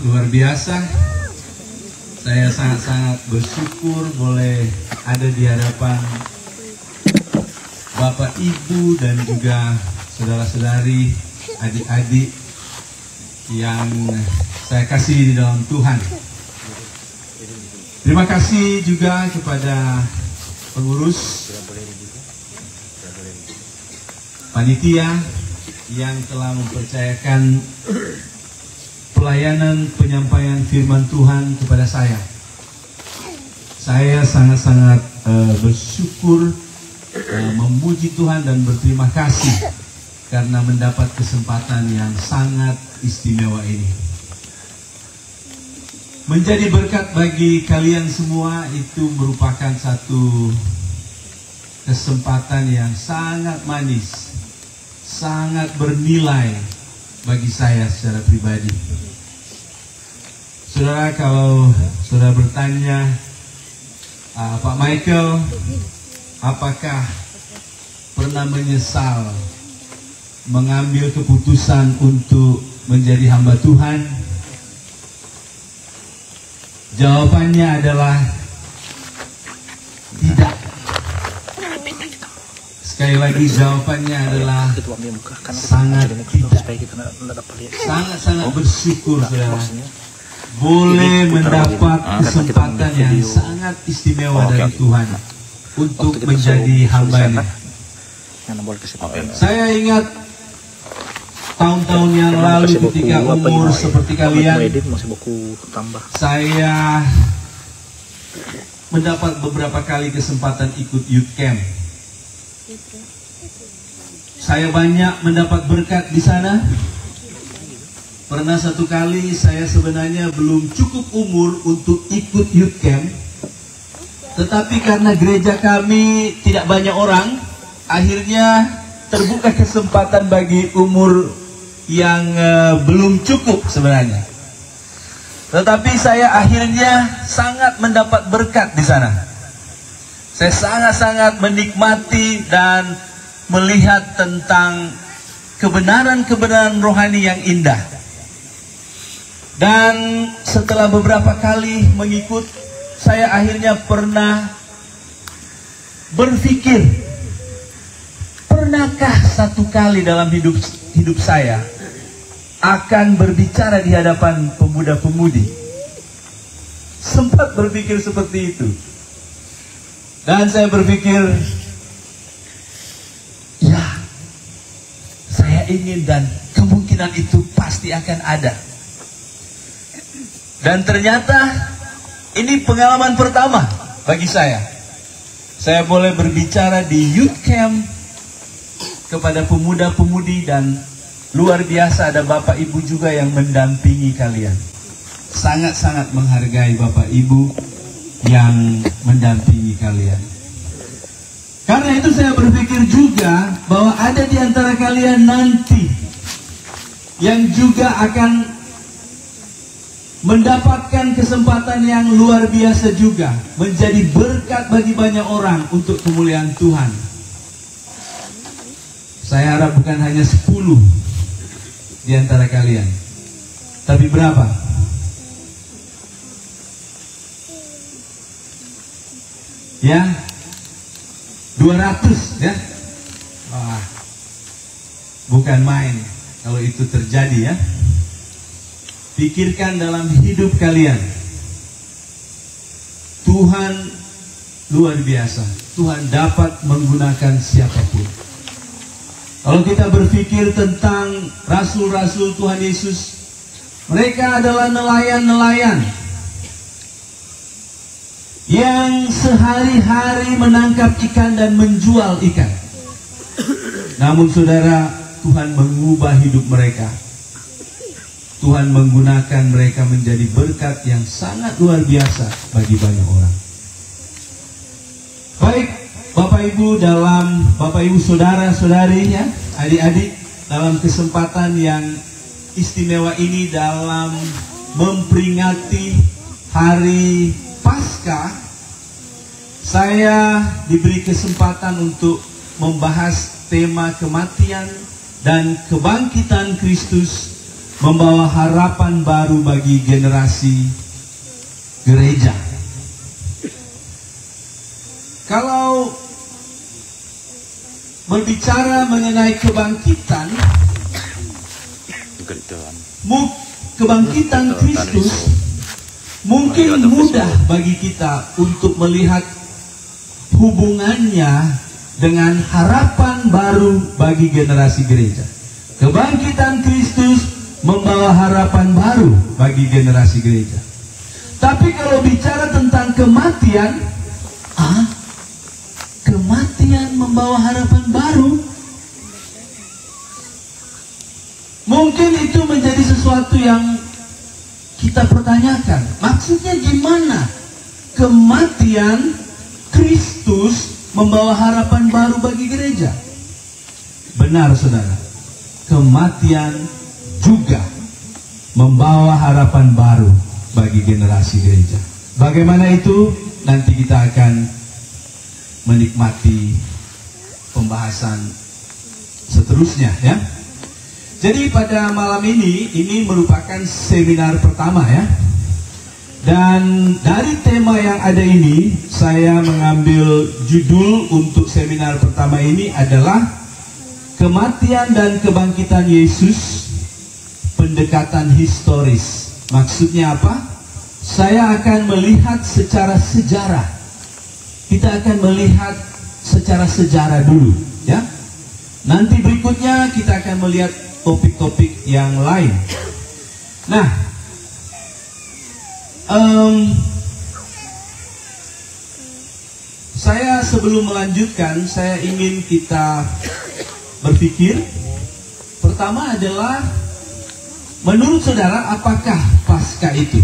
Luar biasa. Saya sangat-sangat bersyukur boleh ada di hadapan Bapak Ibu dan juga saudara-saudari, adik-adik yang saya kasih di dalam Tuhan. Terima kasih juga kepada pengurus panitia yang telah mempercayakan pelayanan penyampaian firman Tuhan kepada saya. Saya sangat-sangat bersyukur, memuji Tuhan dan berterima kasih karena mendapat kesempatan yang sangat istimewa ini. Menjadi berkat bagi kalian semua itu merupakan satu kesempatan yang sangat manis, sangat bernilai bagi saya secara pribadi. Saudara, kalau saudara bertanya, Pak Michael, apakah pernah menyesal mengambil keputusan untuk menjadi hamba Tuhan? Jawabannya adalah tidak. Sekali lagi jawabannya adalah sangat tidak. Sangat-sangat bersyukur saudara boleh mendapat kesempatan yang sangat istimewa dari Tuhan untuk menjadi hamba-Nya. Saya ingat tahun-tahun yang lalu ketika umur seperti kalian, saya mendapat beberapa kali kesempatan ikut youth camp. Saya banyak mendapat berkat di sana. Pernah satu kali saya sebenarnya belum cukup umur untuk ikut youth camp, tetapi karena gereja kami tidak banyak orang, akhirnya terbuka kesempatan bagi umur yang belum cukup sebenarnya. Tetapi saya akhirnya sangat mendapat berkat di sana. Saya sangat-sangat menikmati dan melihat tentang kebenaran-kebenaran rohani yang indah. Dan setelah beberapa kali mengikut, saya akhirnya pernah berpikir, pernahkah satu kali dalam hidup saya akan berbicara di hadapan pemuda-pemudi? Sempat berpikir seperti itu. Dan saya berpikir, ya, saya ingin dan kemungkinan itu pasti akan ada. Dan ternyata ini pengalaman pertama bagi saya. Saya boleh berbicara di youth camp kepada pemuda-pemudi dan luar biasa ada Bapak Ibu juga yang mendampingi kalian. Sangat-sangat menghargai Bapak Ibu yang mendampingi kalian. Karena itu saya berpikir juga bahwa ada di antara kalian nanti yang juga akan mendapatkan kesempatan yang luar biasa juga, menjadi berkat bagi banyak orang untuk kemuliaan Tuhan. Saya harap bukan hanya 10 di antara kalian, tapi berapa? Ya, 200 ya. Wah, bukan main kalau itu terjadi ya. Pikirkan dalam hidup kalian, Tuhan luar biasa. Tuhan dapat menggunakan siapapun. Kalau kita berpikir tentang rasul-rasul Tuhan Yesus, mereka adalah nelayan-nelayan yang sehari-hari menangkap ikan dan menjual ikan. Namun saudara, Tuhan mengubah hidup mereka. Tuhan menggunakan mereka menjadi berkat yang sangat luar biasa bagi banyak orang. Baik, Bapak Ibu saudara-saudarinya, adik-adik, dalam kesempatan yang istimewa ini dalam memperingati hari Paskah, saya diberi kesempatan untuk membahas tema kematian dan kebangkitan Kristus membawa harapan baru bagi generasi gereja. Kalau berbicara mengenai kebangkitan, kebangkitan Kristus, mungkin mudah bagi kita untuk melihat hubungannya dengan harapan baru bagi generasi gereja. Kebangkitan Kristus membawa harapan baru bagi generasi gereja. Tapi kalau bicara tentang kematian, kematian membawa harapan baru? Mungkin itu menjadi sesuatu yang kita pertanyakan. Maksudnya gimana kematian Kristus membawa harapan baru bagi gereja? Benar, saudara, kematian juga membawa harapan baru bagi generasi gereja. Bagaimana itu? Nanti kita akan menikmati pembahasan seterusnya, ya. Jadi pada malam ini merupakan seminar pertama, ya. Dan dari tema yang ada ini, saya mengambil judul untuk seminar pertama ini adalah Kematian dan Kebangkitan Yesus, Pendekatan Historis. Maksudnya apa? Saya akan melihat secara sejarah. Kita akan melihat secara sejarah dulu, ya. Nanti berikutnya kita akan melihat topik-topik yang lain. Nah, saya sebelum melanjutkan, saya ingin kita berpikir. Pertama adalah, menurut saudara, apakah Paskah itu?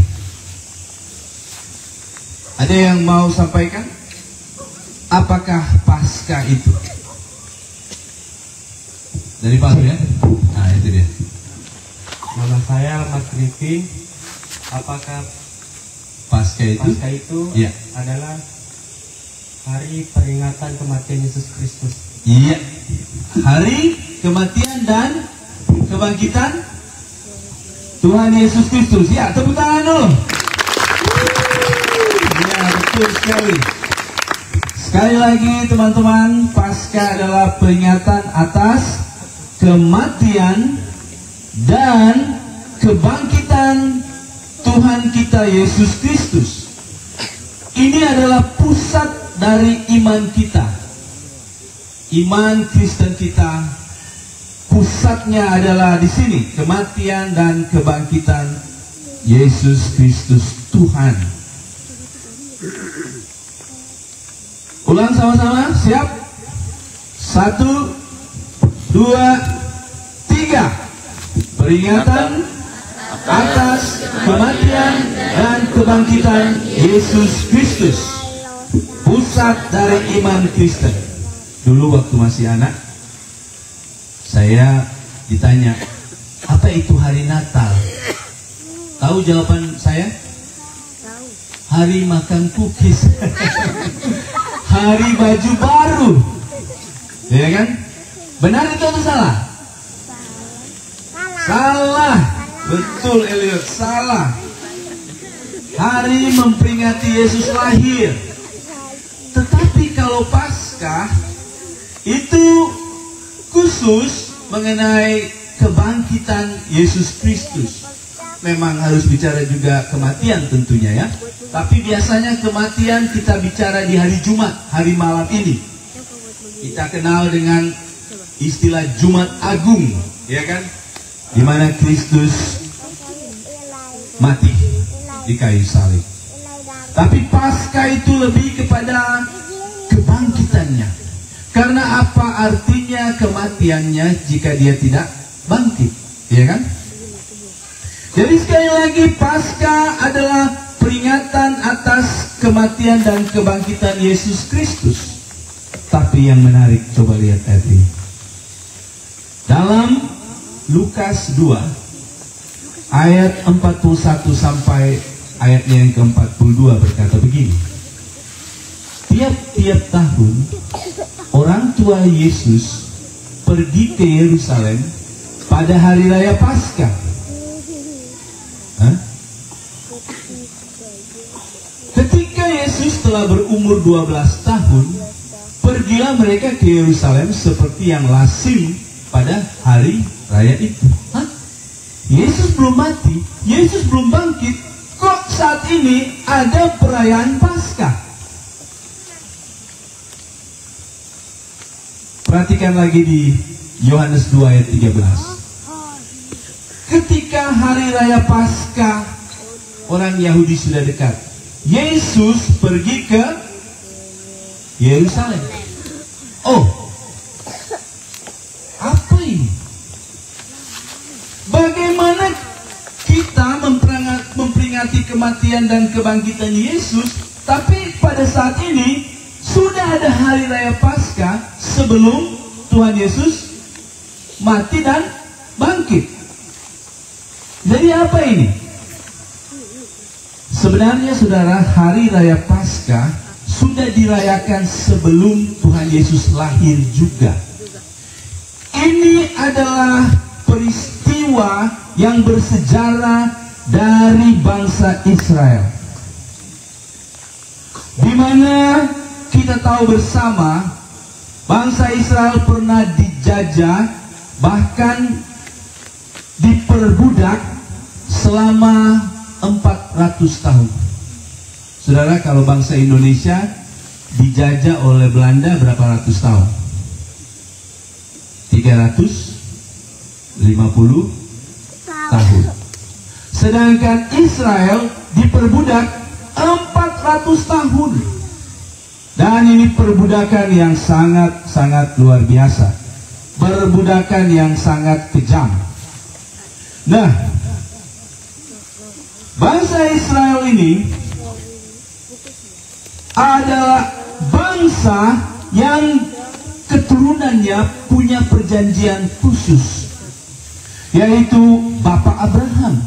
Ada yang mau sampaikan? Apakah Paskah itu? Dari Pak ya? Nah, itu dia. Nama saya Mas Rifin. Apakah Paskah itu ya, adalah hari peringatan kematian Yesus Kristus? Iya. Hari kematian dan kebangkitan Tuhan Yesus Kristus. Ya, tepuk tangan dulu. Ya, betul sekali. Sekali lagi teman-teman, Paskah adalah peringatan atas kematian dan kebangkitan Tuhan kita Yesus Kristus. Ini adalah pusat dari iman kita. Iman Kristen kita, pusatnya adalah di sini, kematian dan kebangkitan Yesus Kristus Tuhan. Ulang sama-sama, siap? 1, 2, 3. Peringatan atas kematian dan kebangkitan Yesus Kristus, pusat dari iman Kristen. Dulu waktu masih anak, saya ditanya, apa itu hari Natal? Tahu jawaban saya? Hari makan cookies. Hari baju baru. Ya kan? Benar itu atau salah? Salah. Betul, Elliot, salah. Hari memperingati Yesus lahir. Tetapi kalau Paskah itu khusus mengenai kebangkitan Yesus Kristus. Memang harus bicara juga kematian tentunya, ya. Tapi biasanya kematian kita bicara di hari Jumat, hari malam ini. Kita kenal dengan istilah Jumat Agung, ya kan? Di mana Kristus mati di kayu salib. Tapi Paskah itu lebih kepada kebangkitannya. Karena apa artinya kematiannya jika dia tidak bangkit, ya kan? Jadi sekali lagi, Paskah adalah peringatan atas kematian dan kebangkitan Yesus Kristus. Tapi yang menarik, coba lihat ayat ini. Dalam Lukas 2 ayat 41 sampai ayatnya yang ke-42 berkata begini. Tiap-tiap tahun orang tua Yesus pergi ke Yerusalem pada hari raya Paskah Ketika Yesus telah berumur 12 tahun, pergilah mereka ke Yerusalem seperti yang lazim pada hari raya itu. Hah? Yesus belum mati, Yesus belum bangkit, kok saat ini ada perayaan Paskah? Perhatikan lagi di Yohanes 2 ayat 13. Ketika hari raya Paskah orang Yahudi sudah dekat, Yesus pergi ke Yerusalem. Oh, apa ini? Bagaimana kita memperingati kematian dan kebangkitan Yesus, tapi pada saat ini sudah ada hari raya Paskah sebelum Tuhan Yesus mati dan bangkit. Jadi apa ini? Sebenarnya saudara, hari raya Paskah sudah dirayakan sebelum Tuhan Yesus lahir juga. Ini adalah peristiwa yang bersejarah dari bangsa Israel, di mana kita tahu bersama bangsa Israel pernah dijajah, bahkan diperbudak selama 400 tahun. Saudara, kalau bangsa Indonesia dijajah oleh Belanda berapa ratus tahun? 350 tahun. Sedangkan Israel diperbudak 400 tahun. Dan ini perbudakan yang sangat luar biasa. Perbudakan yang sangat kejam. Nah, bangsa Israel ini adalah bangsa yang keturunannya punya perjanjian khusus, yaitu Bapak Abraham.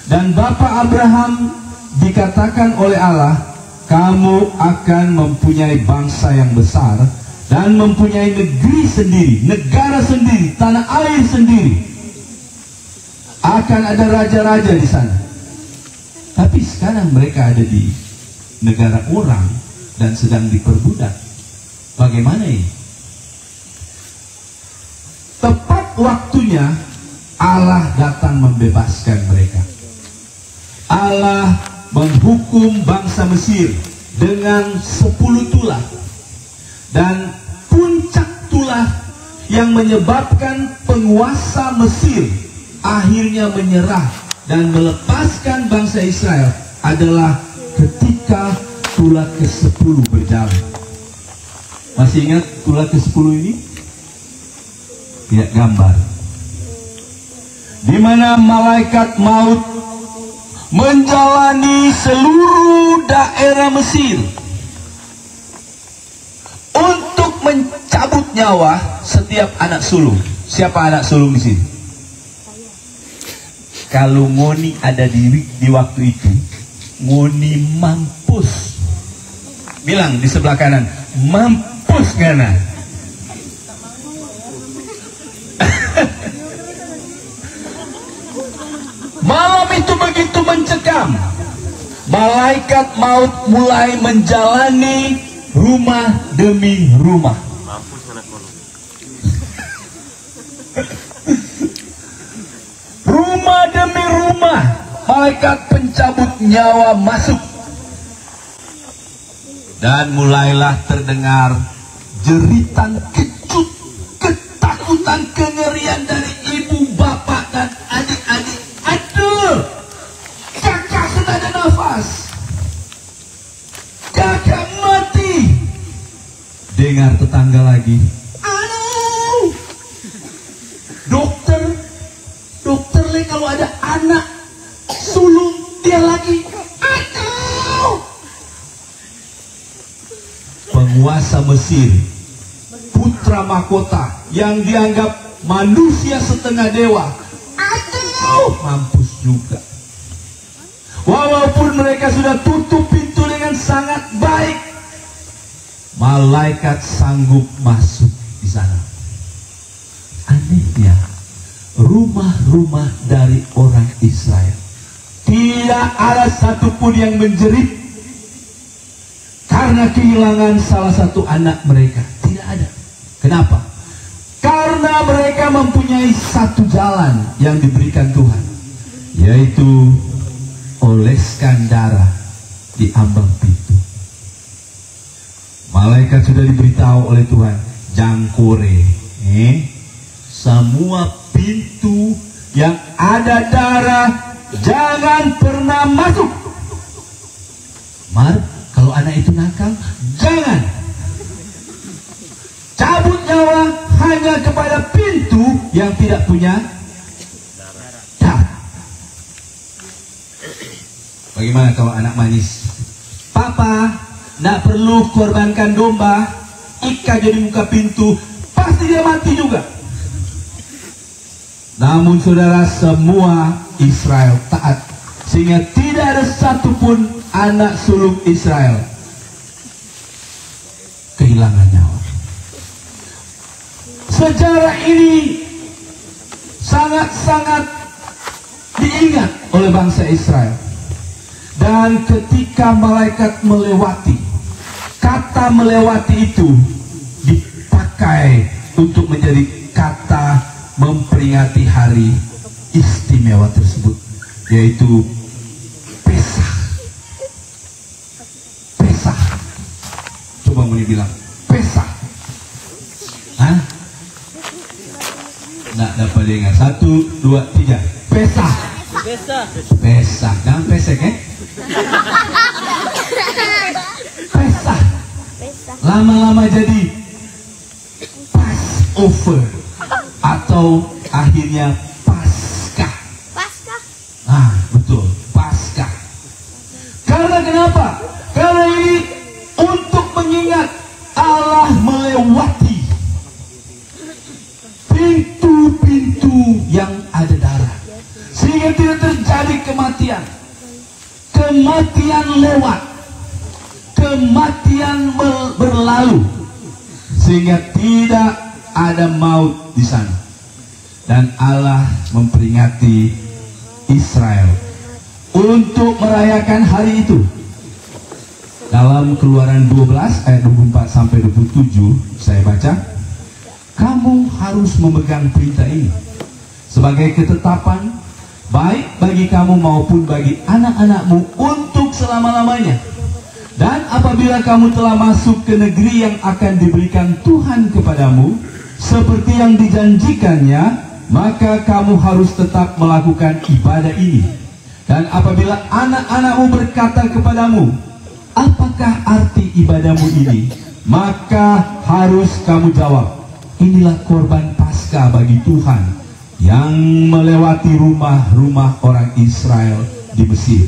Dan Bapak Abraham dikatakan oleh Allah, kamu akan mempunyai bangsa yang besar dan mempunyai negeri sendiri, negara sendiri, tanah air sendiri. Akan ada raja-raja di sana. Tapi sekarang mereka ada di negara orang dan sedang diperbudak. Bagaimana ini? Tepat waktunya Allah datang membebaskan mereka. Allah menghukum bangsa Mesir dengan 10 tulah. Dan puncak tulah yang menyebabkan penguasa Mesir akhirnya menyerah dan melepaskan bangsa Israel adalah ketika tulah ke-10 berjalan. Masih ingat tulah ke-10 ini? Ya, gambar. Di mana malaikat maut menjalani seluruh daerah Mesir untuk mencabut nyawa setiap anak sulung. Siapa anak sulung di sini? Kalau Ngoni ada di waktu itu, Ngoni mampus. Bilang di sebelah kanan, mampus ngana. Malam itu begitu mencekam, malaikat maut mulai menjalani rumah demi rumah. Rumah demi rumah, malaikat pencabut nyawa masuk. Dan mulailah terdengar jeritan kecut, ketakutan, kengerian dari ibu, bapak, dan adik-adik. Aduh, kakak sudah ada nafas, kakak mati. Dengar tetangga lagi, aduh, dokter le, kalau ada anak sulung dia lagi, aduh. Penguasa Mesir, putra mahkota yang dianggap manusia setengah dewa, aduh, mampus juga. Walaupun mereka sudah tutup pintu dengan sangat baik, malaikat sanggup masuk di sana. Anehnya, rumah-rumah dari orang Israel tidak ada satupun yang menjerit karena kehilangan salah satu anak mereka. Tidak ada. Kenapa? Karena mereka mempunyai satu jalan yang diberikan Tuhan, yaitu oleskan darah di ambang pintu. Malaikat sudah diberitahu oleh Tuhan, jangkore, semua pintu yang ada darah jangan pernah masuk. Mar, kalau anak itu nakal, jangan. Cabut nyawa hanya kepada pintu yang tidak punya darah. Bagaimana kalau anak manis? Papa, tidak perlu korbankan domba, ikat jadi muka pintu, pasti dia mati juga. Namun saudara, semua Israel taat, sehingga tidak ada satupun anak sulung Israel kehilangan nyawa. Sejarah ini sangat-sangat diingat oleh bangsa Israel. Dan ketika malaikat melewati, kata melewati itu dipakai untuk menjadi kata memperingati hari istimewa tersebut, yaitu Pesah. Pesah. Coba mau dibilang Pesah. Hah? Nggak dapat dengar. 1, 2, 3. Pesah. Pesah. Pesah. Jangan pesek, Pesah. Lama-lama jadi Passover atau akhirnya Paskah. Ah, betul, Paskah. Karena kenapa? Karena ini untuk mengingat Allah melewati pintu-pintu yang ada darah, sehingga tidak terjadi kematian. Kematian lewat, kematian berlalu, sehingga tidak ada maut di sana. Dan Allah memperingati Israel untuk merayakan hari itu. Dalam Keluaran 12 ayat 24 sampai 27 saya baca, kamu harus memegang perintah ini sebagai ketetapan baik bagi kamu maupun bagi anak-anakmu untuk selama-lamanya. Dan apabila kamu telah masuk ke negeri yang akan diberikan Tuhan kepadamu seperti yang dijanjikannya, maka kamu harus tetap melakukan ibadah ini. Dan apabila anak-anakmu berkata kepadamu, apakah arti ibadahmu ini? Maka harus kamu jawab, inilah korban Paskah bagi Tuhan yang melewati rumah-rumah orang Israel di Mesir,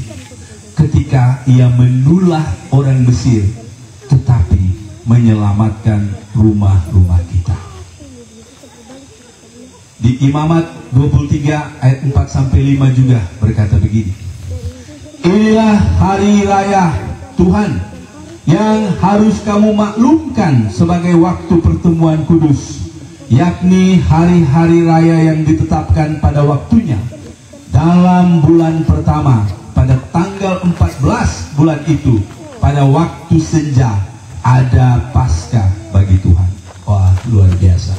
ketika ia menulah orang Mesir, tetapi menyelamatkan rumah-rumah kita. Di Imamat 23 ayat 4 sampai 5 juga berkata begini, inilah hari raya Tuhan yang harus kamu maklumkan sebagai waktu pertemuan kudus, yakni hari-hari raya yang ditetapkan pada waktunya dalam bulan pertama, pada tanggal 14 bulan itu, pada waktu senja ada Paskah bagi Tuhan. Wah, luar biasa.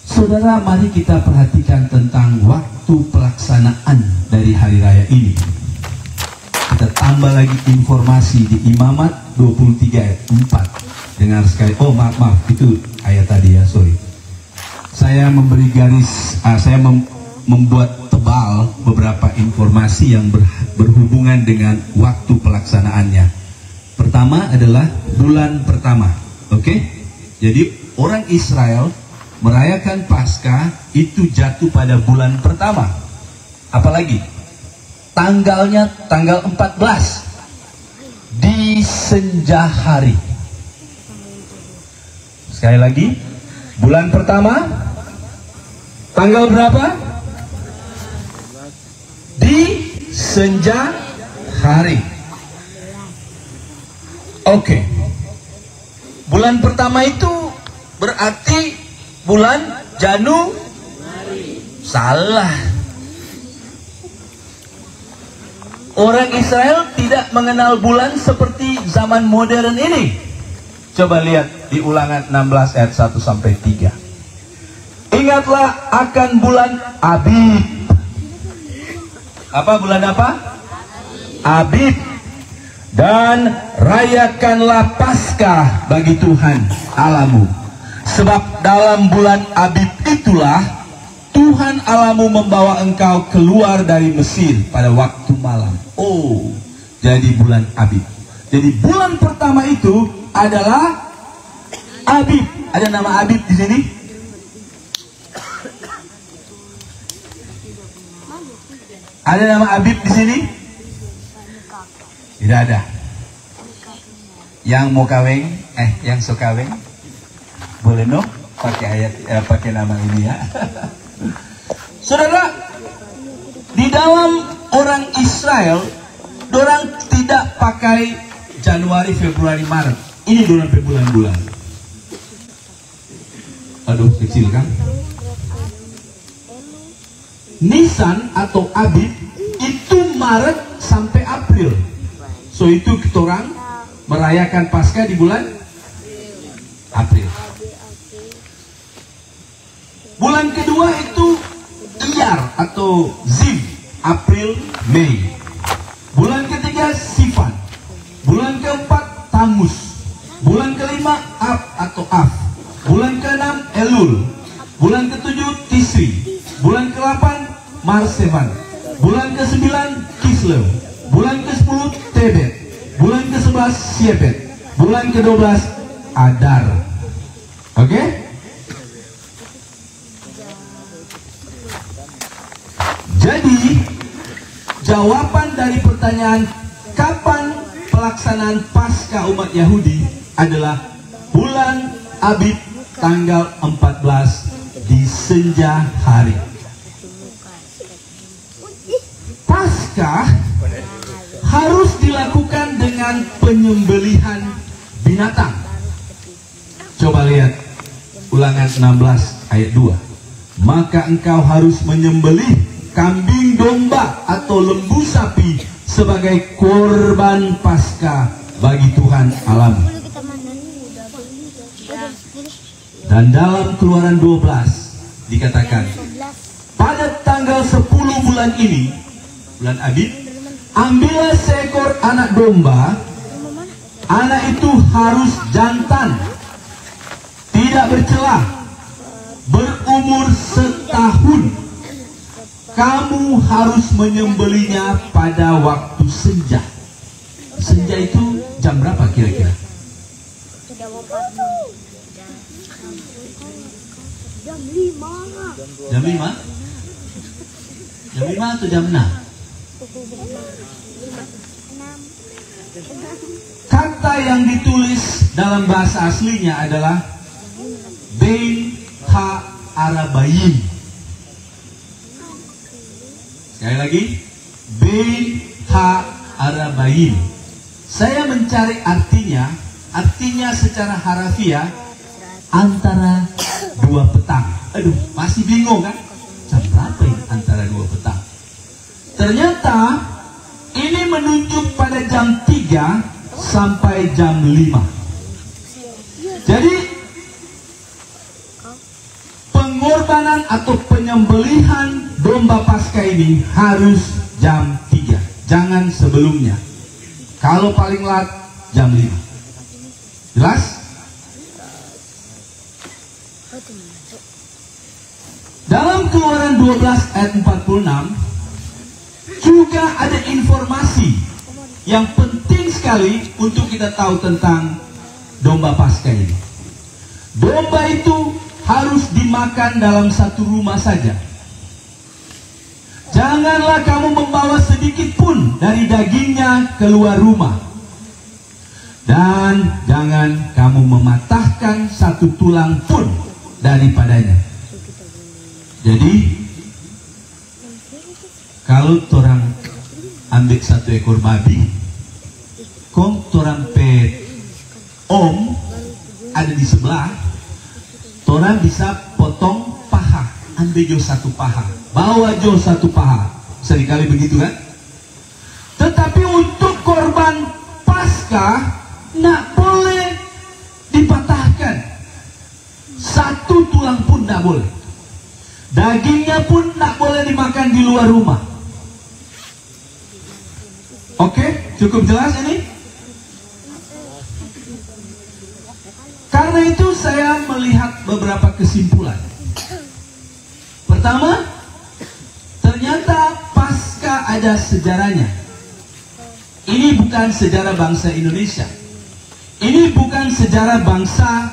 Saudara, mari kita perhatikan tentang waktu pelaksanaan dari hari raya ini. Kita tambah lagi informasi di Imamat 23 ayat 4. Dengar sekali. Oh, maaf, itu ayat tadi ya, sorry. Saya memberi garis, saya membuat tebal beberapa informasi yang berhubungan dengan waktu pelaksanaannya. Pertama adalah bulan pertama. Oke? Jadi orang Israel merayakan Paskah itu jatuh pada bulan pertama. Apalagi tanggalnya tanggal 14 di senja hari. Sekali lagi, bulan pertama tanggal berapa? Di senja hari. Oke. Bulan pertama itu berarti bulan Januari. Salah. Orang Israel tidak mengenal bulan seperti zaman modern ini. Coba lihat di Ulangan 16 ayat 1 sampai 3. Ingatlah akan bulan Abib. Apa bulan apa? Abib. Dan rayakanlah Paskah bagi Tuhan Allahmu. Sebab dalam bulan Abib itulah Tuhan Allahmu membawa engkau keluar dari Mesir pada waktu malam. Oh, jadi bulan Abib. Jadi bulan pertama itu adalah Abib. Ada nama Abib di sini? Ada nama Abib di sini? Tidak ada. Yang mau kawin, yang suka kawin, boleh no? Pakai ayat, pakai nama ini ya. Saudara, di dalam orang Israel, orang tidak pakai Januari, Februari, Maret. Ini bulan bulan-bulan. Aduh, kecil kan? Nisan atau Abib itu Maret sampai April. So itu kita orang merayakan Paskah di bulan April. Bulan kedua itu Iyar atau Ziv, April, Mei. Bulan ketiga Sivan. Bulan keempat Tamus. Bulan kelima Ab atau Af. Bulan keenam Elul. Bulan ketujuh Tisri. Bulan ke-8 Marsevan. Bulan ke-9 Kislev. Bulan ke-10 Tebet. Bulan ke-11 Siebet. Bulan ke-12 Adar. Oke? Jadi jawaban dari pertanyaan kapan pelaksanaan Paskah umat Yahudi adalah bulan Abib tanggal 14 di senja hari. Paskah harus dilakukan dengan penyembelihan binatang. Coba lihat Ulangan 16 ayat 2. Maka engkau harus menyembelih kambing domba atau lembu sapi sebagai korban Paskah bagi Tuhan Allahmu. Dan dalam Keluaran 12 dikatakan, pada tanggal 10 bulan ini, bulan Abib, ambillah seekor anak domba. Anak itu harus jantan, tidak bercelah, berumur setahun. Kamu harus menyembelinya pada waktu senja. Senja itu jam berapa kira-kira? Jam 5. Jam 5? Jam 5 atau jam 6? Kata yang ditulis dalam bahasa aslinya adalah Bein Ha-Arabayim. Sekali lagi, Bein Ha-Arabayim. Saya mencari artinya secara harafiah antara 2 petang. Aduh, masih bingung kan? Jam berapa ini antara 2 petang? Ternyata ini menunjuk pada jam 3 sampai jam 5. Jadi pengorbanan atau penyembelihan domba Paskah ini harus jam 3, jangan sebelumnya. Kalau paling lat jam 5. Jelas? Dalam Keluaran 12 ayat 46 juga ada informasi yang penting sekali untuk kita tahu tentang domba Paskah ini. Domba itu harus dimakan dalam satu rumah saja. Janganlah kamu membawa sedikit pun dari dagingnya keluar rumah. Dan jangan kamu mematahkan satu tulang pun daripadanya. Jadi kalau orang ambil satu ekor babi, kong orang pet om ada di sebelah, orang bisa potong paha, ambil jo satu paha. Bawa jo satu paha. Seringkali begitu kan? Tetapi untuk korban Paskah nak boleh dipatahkan. Satu tulang pun nak boleh. Dagingnya pun nak boleh dimakan di luar rumah. Oke, cukup jelas ini? Karena itu saya melihat beberapa kesimpulan. Pertama, ternyata Paskah ada sejarahnya. Ini bukan sejarah bangsa Indonesia. Ini bukan sejarah bangsa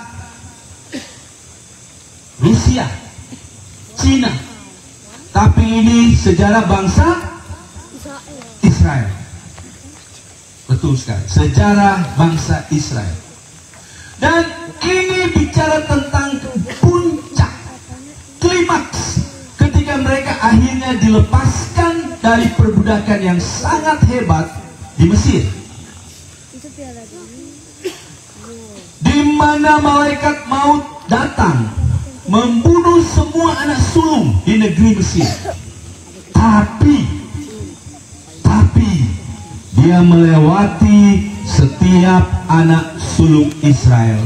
Rusia, Cina. Tapi ini sejarah bangsa Israel. Betul sekali, sejarah bangsa Israel. Dan ini bicara tentang puncak, klimaks, ketika mereka akhirnya dilepaskan dari perbudakan yang sangat hebat di Mesir, di mana malaikat maut datang membunuh semua anak sulung di negeri Mesir. Tapi dia melewati setiap anak sulung Israel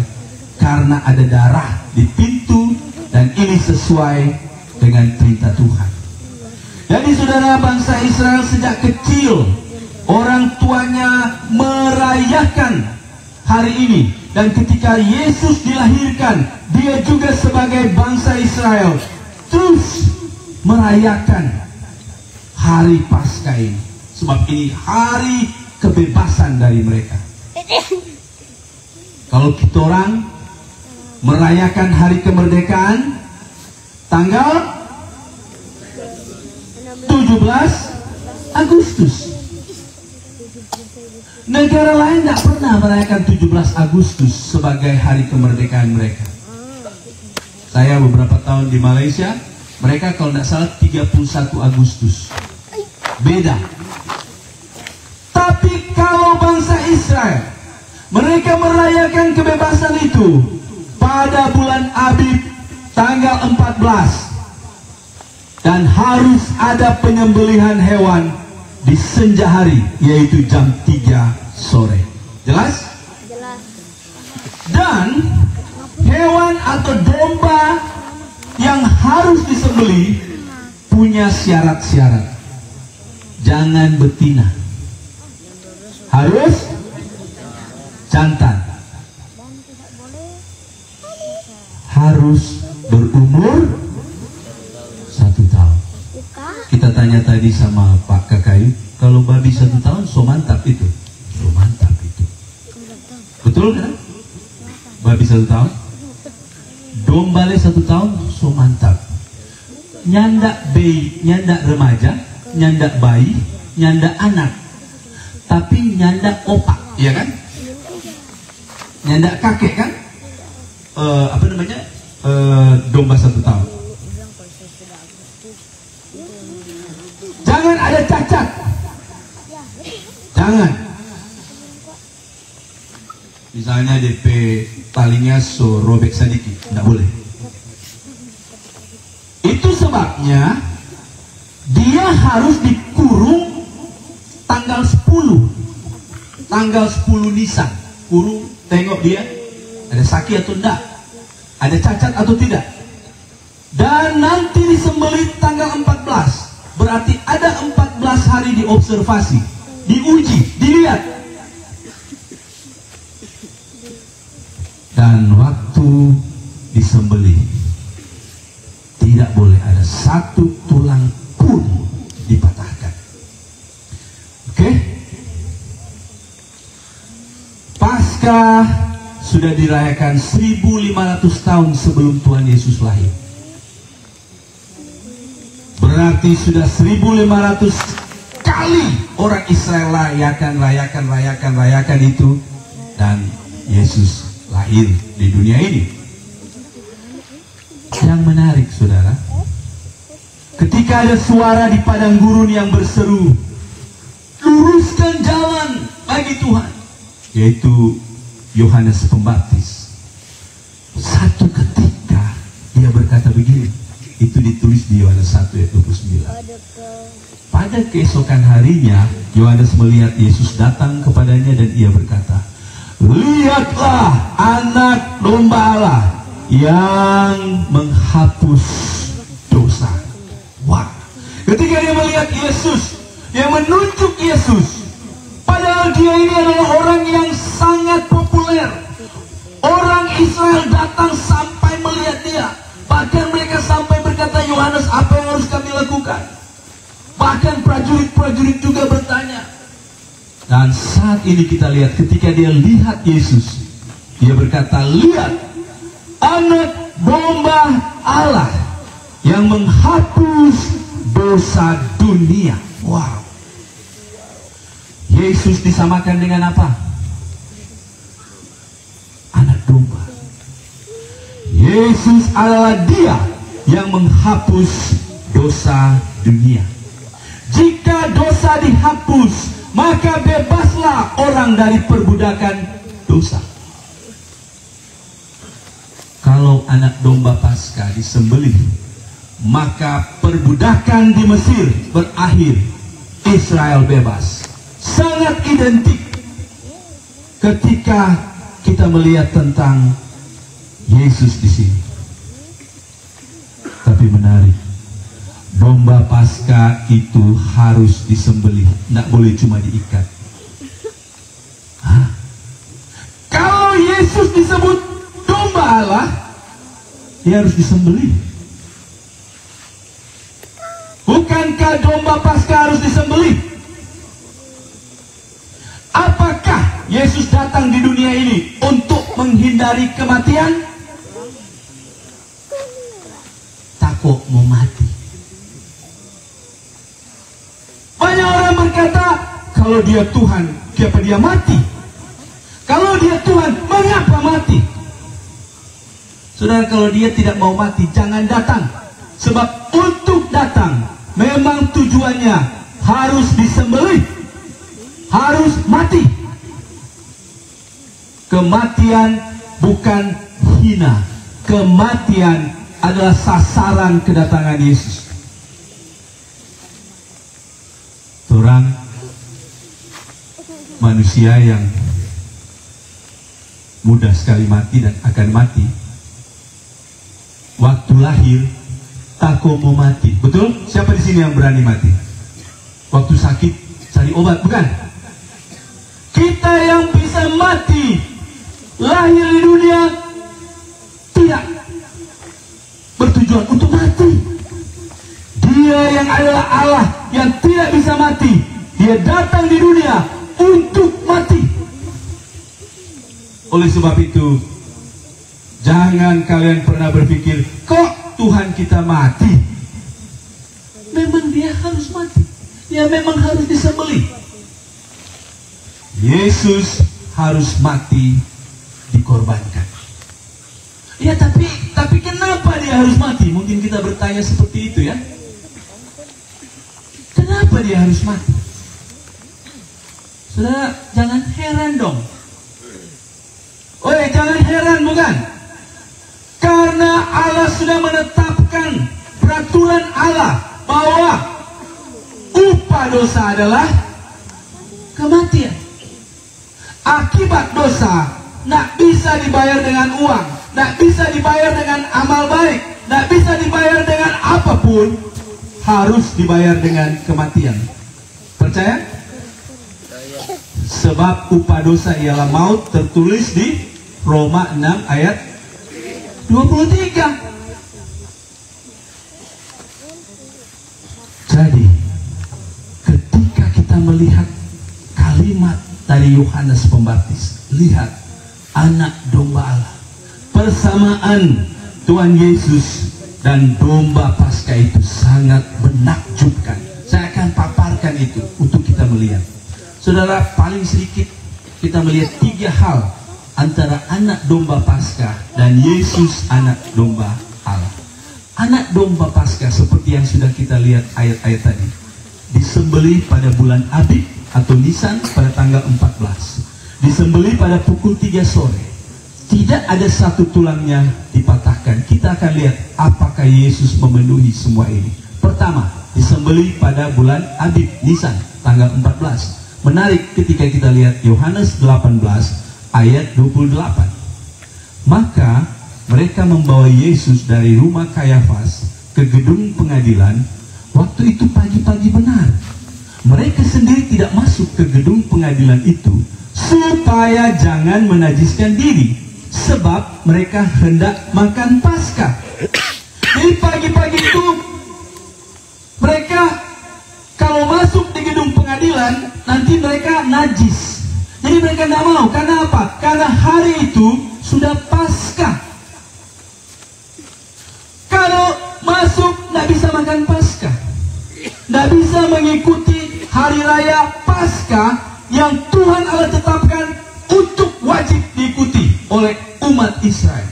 karena ada darah di pintu, dan ini sesuai dengan perintah Tuhan. Jadi saudara, bangsa Israel sejak kecil orang tuanya merayakan hari ini, dan ketika Yesus dilahirkan, dia juga sebagai bangsa Israel terus merayakan hari Paskah ini, sebab ini hari kebebasan dari mereka. Kalau kita orang merayakan hari kemerdekaan tanggal 17 Agustus. Negara lain tidak pernah merayakan 17 Agustus sebagai hari kemerdekaan mereka. Saya beberapa tahun di Malaysia, mereka kalau tidak salah 31 Agustus. Beda. Tapi kalau bangsa Israel, mereka merayakan kebebasan itu pada bulan Abib tanggal 14. Dan harus ada penyembelihan hewan di senja hari, yaitu jam 3 sore. Jelas? Jelas. Dan hewan atau domba yang harus disembelih punya syarat-syarat. Jangan betina, harus jantan, harus berumur 1 tahun. Kita tanya tadi sama Pak Kakayu, kalau babi 1 tahun so mantap itu, so mantap itu. Betul kan? Babi 1 tahun, domba 1 tahun so mantap. Nyandak bayi, nyandak remaja, nyandak bayi, nyandak anak, tapi nyandak opak, iya kan? Nyandak kakek kan? Apa namanya? Domba 1 tahun. Jangan ada cacat. Jangan. Misalnya DP palingnya so robek sedikit, tidak boleh. Itu sebabnya dia harus dikurung tanggal 10. Tanggal 10 Nisan. Kurung, tengok dia ada sakit atau tidak, ada cacat atau tidak. Dan nanti disembelih tanggal 14. Berarti ada 14 hari diobservasi, diuji, dilihat. Dan waktu disembelih tidak boleh ada 1 tulang pun dipatahkan. Oke? Paskah sudah dirayakan 1500 tahun sebelum Tuhan Yesus lahir. Berarti sudah 1500 kali orang Israel rayakan itu, dan Yesus lahir di dunia ini. Yang menarik saudara, ketika ada suara di padang gurun yang berseru, luruskan jalan bagi Tuhan, yaitu Yohanes Pembaptis. Satu ketika dia berkata begini, Itu ditulis di Yohanes 1 ayat 29. Pada keesokan harinya, Yohanes melihat Yesus datang kepadanya dan ia berkata, "Lihatlah anak domba Allah yang menghapus dosa." Wah, ketika dia melihat Yesus, yang menunjuk Yesus, padahal dia ini adalah orang yang sangat populer. Orang Israel datang sampai melihat dia. Bahkan mereka sampai berkata, "Yohanes, apa yang harus kami lakukan?" Bahkan prajurit-prajurit juga bertanya. Dan saat ini kita lihat, ketika dia lihat Yesus, dia berkata, "Lihat anak domba Allah yang menghapus dosa dunia." Wow. Yesus disamakan dengan apa? Anak domba. Yesus adalah dia yang menghapus dosa dunia. Jika dosa dihapus, maka bebaslah orang dari perbudakan dosa. Kalau anak domba Paskah disembelih, maka perbudakan di Mesir berakhir. Israel bebas. Sangat identik ketika kita melihat tentang Yesus di sini. Tapi menarik, domba Paskah itu harus disembelih, tidak boleh cuma diikat. Kalau Yesus disebut domba Allah, dia harus disembelih. Bukankah domba Paskah harus disembelih? Apakah Yesus datang di dunia ini untuk menghindari kematian? Takut mau mati. Banyak orang berkata, kalau dia Tuhan, kenapa dia mati? Kalau dia Tuhan, mengapa mati? Saudara, kalau dia tidak mau mati, jangan datang. Sebab untuk datang, memang tujuannya harus disembelih, harus mati. Kematian bukan hina. Kematian adalah sasaran kedatangan Yesus. Orang manusia yang mudah sekali mati dan akan mati. Waktu lahir takut mau mati. Betul? Siapa di sini yang berani mati? Waktu sakit cari obat, bukan? Kita yang bisa mati, lahir di dunia tidak bertujuan untuk mati. Dia yang adalah Allah yang tidak bisa mati, dia datang di dunia untuk mati. Oleh sebab itu, jangan kalian pernah berpikir, kok Tuhan kita mati? Memang dia harus mati. Ya memang harus disembelih. Yesus harus mati, dikorbankan. Ya tapi kenapa dia harus mati? Mungkin kita bertanya seperti itu ya. Kenapa dia harus mati? Saudara, jangan heran dong. Jangan heran, bukan? Karena Allah sudah menetapkan peraturan Allah bahwa upah dosa adalah kematian. Akibat dosa tidak bisa dibayar dengan uang, tidak bisa dibayar dengan amal baik, tidak bisa dibayar dengan apapun, harus dibayar dengan kematian. Percaya? Sebab upah dosa ialah maut, tertulis di Roma 6 ayat 23. Jadi, ketika kita melihat kalimat dari Yohanes Pembaptis, lihat anak domba Allah, persamaan Tuhan Yesus dan domba Paskah itu sangat menakjubkan. Saya akan paparkan itu untuk kita melihat. Saudara, paling sedikit kita melihat 3 hal antara anak domba Paskah dan Yesus anak domba Allah. Anak domba Paskah seperti yang sudah kita lihat ayat-ayat tadi, disembelih pada bulan Abib atau Nisan pada tanggal 14. Disembelih pada pukul 3 sore. Tidak ada satu tulangnya dipatahkan. Kita akan lihat apakah Yesus memenuhi semua ini. Pertama, disembelih pada bulan Abib, Nisan, tanggal 14. Menarik ketika kita lihat Yohanes 18 ayat 28. Maka mereka membawa Yesus dari rumah Kayafas ke gedung pengadilan. Waktu itu pagi-pagi benar. Mereka sendiri tidak masuk ke gedung pengadilan itu supaya jangan menajiskan diri, sebab mereka hendak makan Paskah. Jadi pagi-pagi itu mereka kalau masuk di gedung pengadilan nanti mereka najis. Jadi mereka tidak mau. Karena apa? Karena hari itu sudah Paskah. Kalau masuk tidak bisa makan Paskah, tidak bisa mengikuti hari raya Paskah yang Tuhan Allah tetapkan untuk wajib diikuti oleh umat Israel.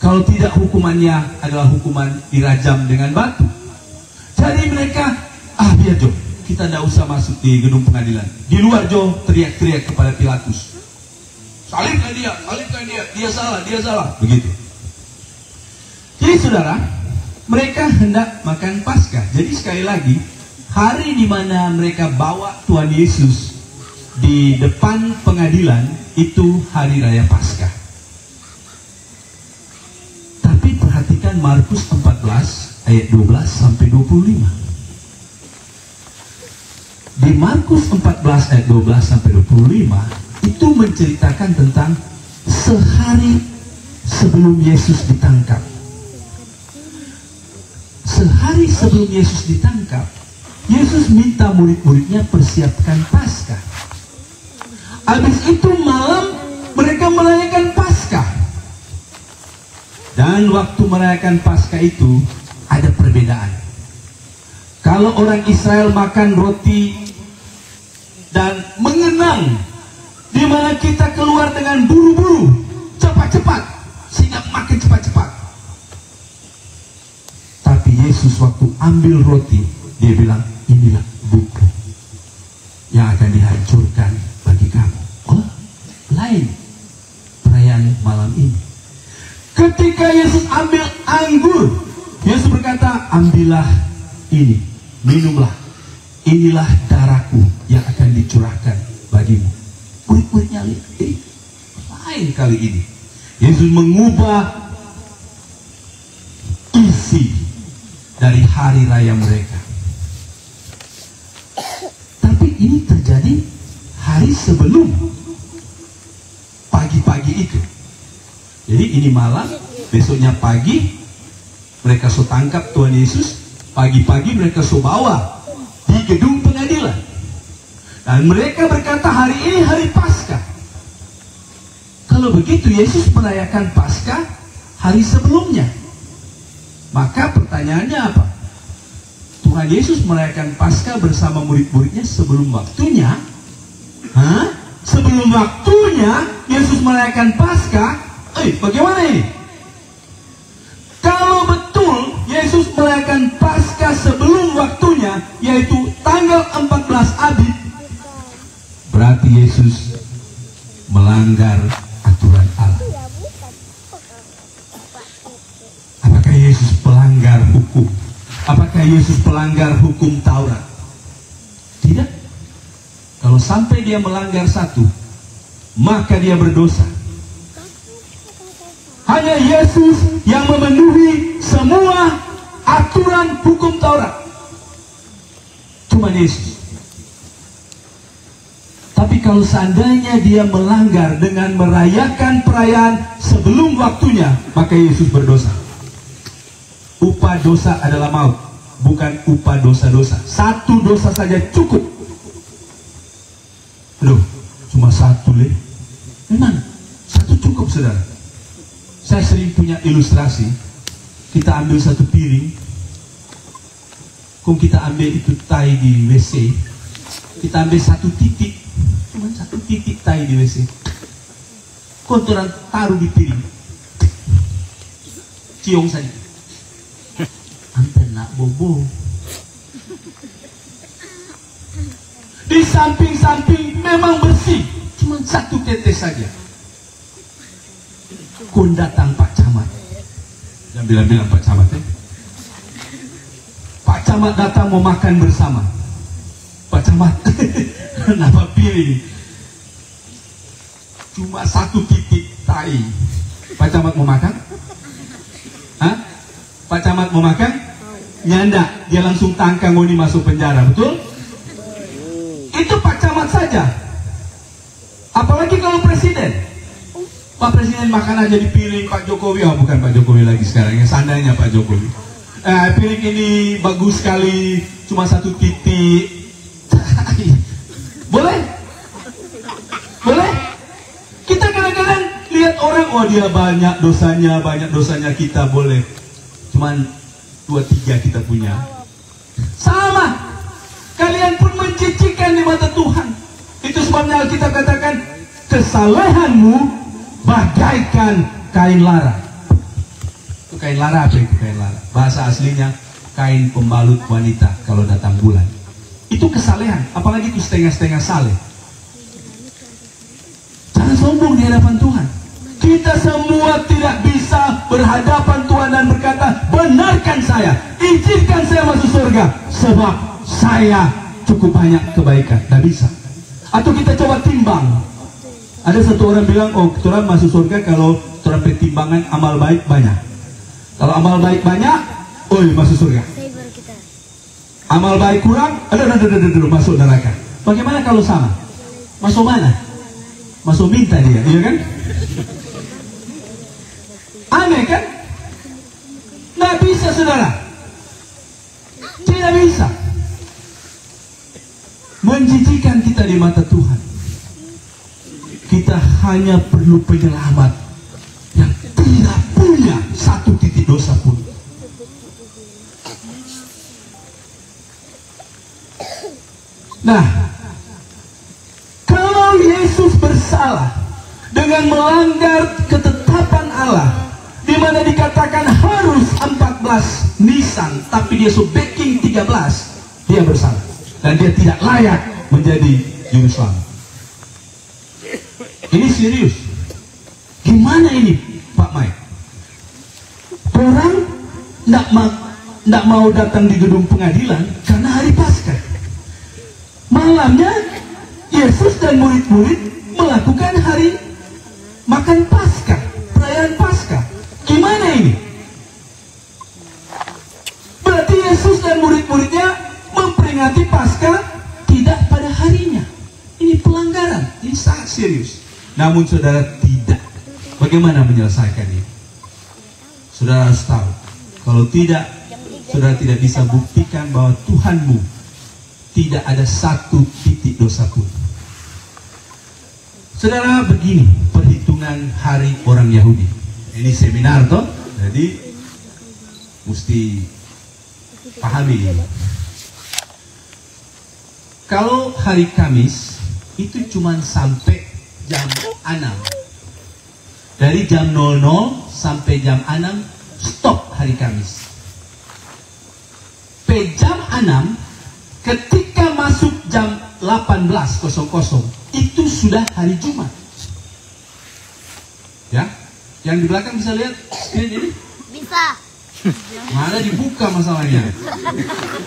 Kalau tidak, hukumannya adalah hukuman dirajam dengan batu. Jadi mereka, biar Jo, kita tidak usah masuk di gedung pengadilan. Di luar Jo teriak-teriak kepada Pilatus, salibkan dia, dia salah, begitu. Jadi saudara, mereka hendak makan Paskah. Jadi sekali lagi, hari di mana mereka bawa Tuhan Yesus di depan pengadilan itu hari raya Paskah. Tapi perhatikan Markus 14 ayat 12 sampai 25. Di Markus 14 ayat 12 sampai 25 itu menceritakan tentang sehari sebelum Yesus ditangkap. Sehari sebelum Yesus ditangkap, Yesus minta murid-muridnya persiapkan Paskah. Habis itu malam mereka merayakan Paskah. Dan waktu merayakan Paskah itu ada perbedaan. Kalau orang Israel makan roti dan mengenang, di mana kita keluar dengan buru-buru, cepat-cepat, sehingga makan cepat-cepat. Tapi Yesus waktu ambil roti, dia bilang, inilah buku yang akan dihancurkan bagi kamu. Oh, lain perayaan malam ini. Ketika Yesus ambil anggur, Yesus berkata, ambillah ini, minumlah. Inilah darahku yang akan dicurahkan bagimu. Murid-muridnya lihat, lain kali ini. Yesus mengubah isi dari hari raya mereka. Tapi ini terjadi hari sebelum pagi-pagi itu. Jadi ini malam, besoknya pagi mereka so tangkap Tuhan Yesus, pagi-pagi mereka so bawa di gedung pengadilan. Dan mereka berkata hari ini hari Paskah. Kalau begitu Yesus merayakan Paskah hari sebelumnya. Maka pertanyaannya apa? Tuhan Yesus merayakan Paskah bersama murid-muridnya sebelum waktunya? Sebelum waktunya Yesus merayakan Paskah? Bagaimana ini? Kalau betul Yesus merayakan Paskah sebelum waktunya, yaitu tanggal 14 Abib, berarti Yesus melanggar aturan Allah. Apakah Yesus pelanggar hukum? Apakah Yesus pelanggar hukum Taurat? Tidak. Kalau sampai dia melanggar satu, maka dia berdosa. Hanya Yesus yang memenuhi semua aturan hukum Taurat. Cuma Yesus. Tapi kalau seandainya dia melanggar dengan merayakan perayaan sebelum waktunya, maka Yesus berdosa. Upah dosa adalah maut, bukan upah dosa-dosa. Satu dosa saja cukup. Loh, cuma satu leh. Memang satu cukup, saudara. Saya sering punya ilustrasi. Kita ambil satu piring, kita ambil itu tai di WC, kita ambil satu titik, cuma satu titik tai di WC, kotoran taruh di piring, ciong saja, hampir nak bobo. Di samping-samping memang bersih, cuma satu tetes saja. kon datang Pak Camat. Jangan bilang-bilang Pak Camat ya. Pak Camat datang mau makan bersama. Pak Camat, kenapa piring? Cuma satu titik tai. Pak Camat mau makan? Hah? Pak Camat mau makan? Nyanda, dia langsung tangkang Ngoni masuk penjara, betul? Itu Pak Camat saja. Apalagi kalau presiden. Pak Presiden makan aja di piring Pak Jokowi. Oh, bukan Pak Jokowi lagi sekarang, ya seandainya Pak Jokowi. Piring ini bagus sekali, cuma satu titik. Boleh? Boleh? Kita kadang-kadang lihat orang, oh dia banyak dosanya kita, boleh. Cuman 2-3 kita punya. Sama. Kalian pun mencicikan di mata Tuhan. Itu sebabnya Alkitab katakan, kesalehanmu bagaikan kain lara. Itu kain lara apa itu kain lara? Bahasa aslinya kain pembalut wanita kalau datang bulan. Itu kesalehan, apalagi itu setengah-setengah saleh. Jangan sombong di hadapan Tuhan. Kita semua tidak bisa berhadapan Tuhan dan berkata, benarkan saya, izinkan saya masuk surga, sebab saya cukup banyak kebaikan. Tidak bisa. Atau kita coba timbang. Ada satu orang bilang, oh orang masuk surga kalau orang pertimbangan amal baik banyak. Kalau amal baik banyak, oh masuk surga. Amal baik kurang, aduh, masuk neraka. Bagaimana kalau sama? Masuk mana? Masuk minta dia, iya kan? Aneh kan? Nggak bisa, saudara. Tidak bisa. Menjijikan kita di mata Tuhan. Kita hanya perlu penyelamat yang tidak punya satu titik dosa pun. Nah, kalau Yesus bersalah dengan melanggar ketetapan Allah, di mana dikatakan harus 14 nisan, tapi dia backing 13, dia bersalah dan dia tidak layak menjadi juru selamat. Ini serius. Gimana ini, Pak Mai? Orang tidak mau datang di gedung pengadilan karena hari Paskah. Malamnya Yesus dan murid-murid melakukan hari makan Paskah, perayaan Paskah. Gimana ini? Berarti Yesus dan murid-muridnya memperingati Paskah tidak pada harinya. Ini pelanggaran, ini sangat serius. Namun saudara tidak. Bagaimana menyelesaikan ini? Saudara harus tahu, kalau tidak, saudara tidak bisa buktikan bahwa Tuhanmu tidak ada satu titik dosa pun. Saudara, begini perhitungan hari orang Yahudi. Ini seminar toh, jadi mesti pahami ini. Kalau hari Kamis itu cuma sampai jam 6. Dari jam 00 sampai jam 6 stop hari Kamis. Jam 6 ketika masuk jam 18.00 itu sudah hari Jumat. Ya, yang di belakang bisa lihat screen ini? Bisa. Mana dibuka masalahnya?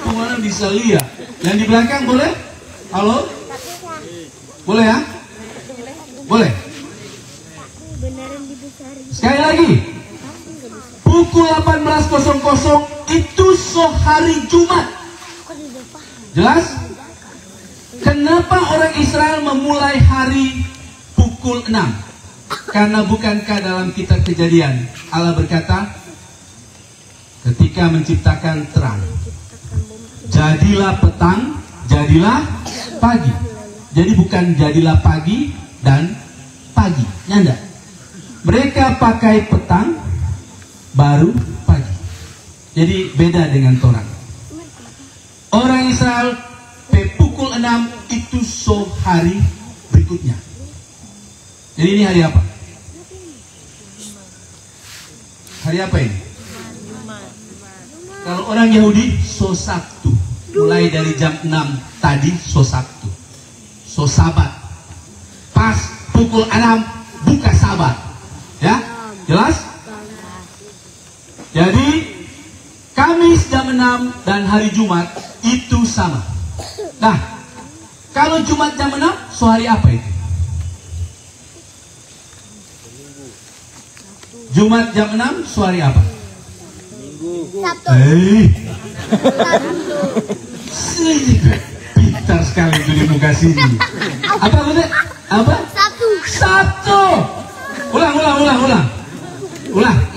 Mana bisa lihat? Yang di belakang boleh? Halo? Boleh ya? Boleh? Sekali lagi, pukul 18.00 itu hari Jumat. Jelas? Kenapa orang Israel memulai hari pukul 6? Karena bukankah dalam kitab Kejadian Allah berkata, ketika menciptakan terang, jadilah petang, jadilah pagi. Jadi bukan jadilah pagi dan pagi, nyanda. Mereka pakai petang baru pagi. Jadi beda dengan Torah. Orang Israel pukul 6 itu hari berikutnya. Jadi ini hari apa? Hari apa ini? Kalau orang Yahudi Sabtu. Mulai dari jam 6 tadi Sabtu. Sabat. Pas pukul 6 buka Sabat. Ya? Jelas? Jadi Kamis jam 6 dan hari Jumat itu sama. Nah, kalau Jumat jam 6, so hari apa itu? Jumat jam 6, so hari apa? Sabtu. Sini, pintar sekali itu di muka sini. Apa betul? Apa? Sabtu. Sabtu. Ulang.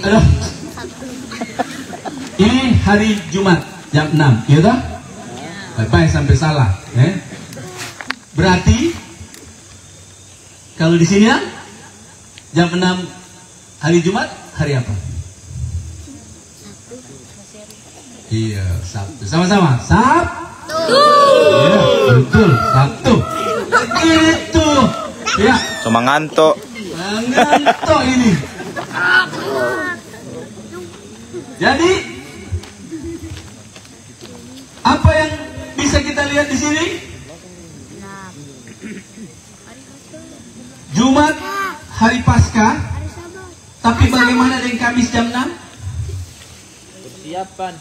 Aduh. Ini hari Jumat jam 6, ya toh? Bye-bye sampai salah, Berarti kalau di sini ya jam 6 hari Jumat, hari apa? Iya, Sabtu. Sama-sama. Sabtu. Iya, betul, Sabtu. Begitu. Ya. Cuma ngantuk. Ngantuk ini. Jadi apa yang bisa kita lihat di sini? Jumat hari Paskah. Tapi bagaimana dengan Kamis jam 6? Persiapan.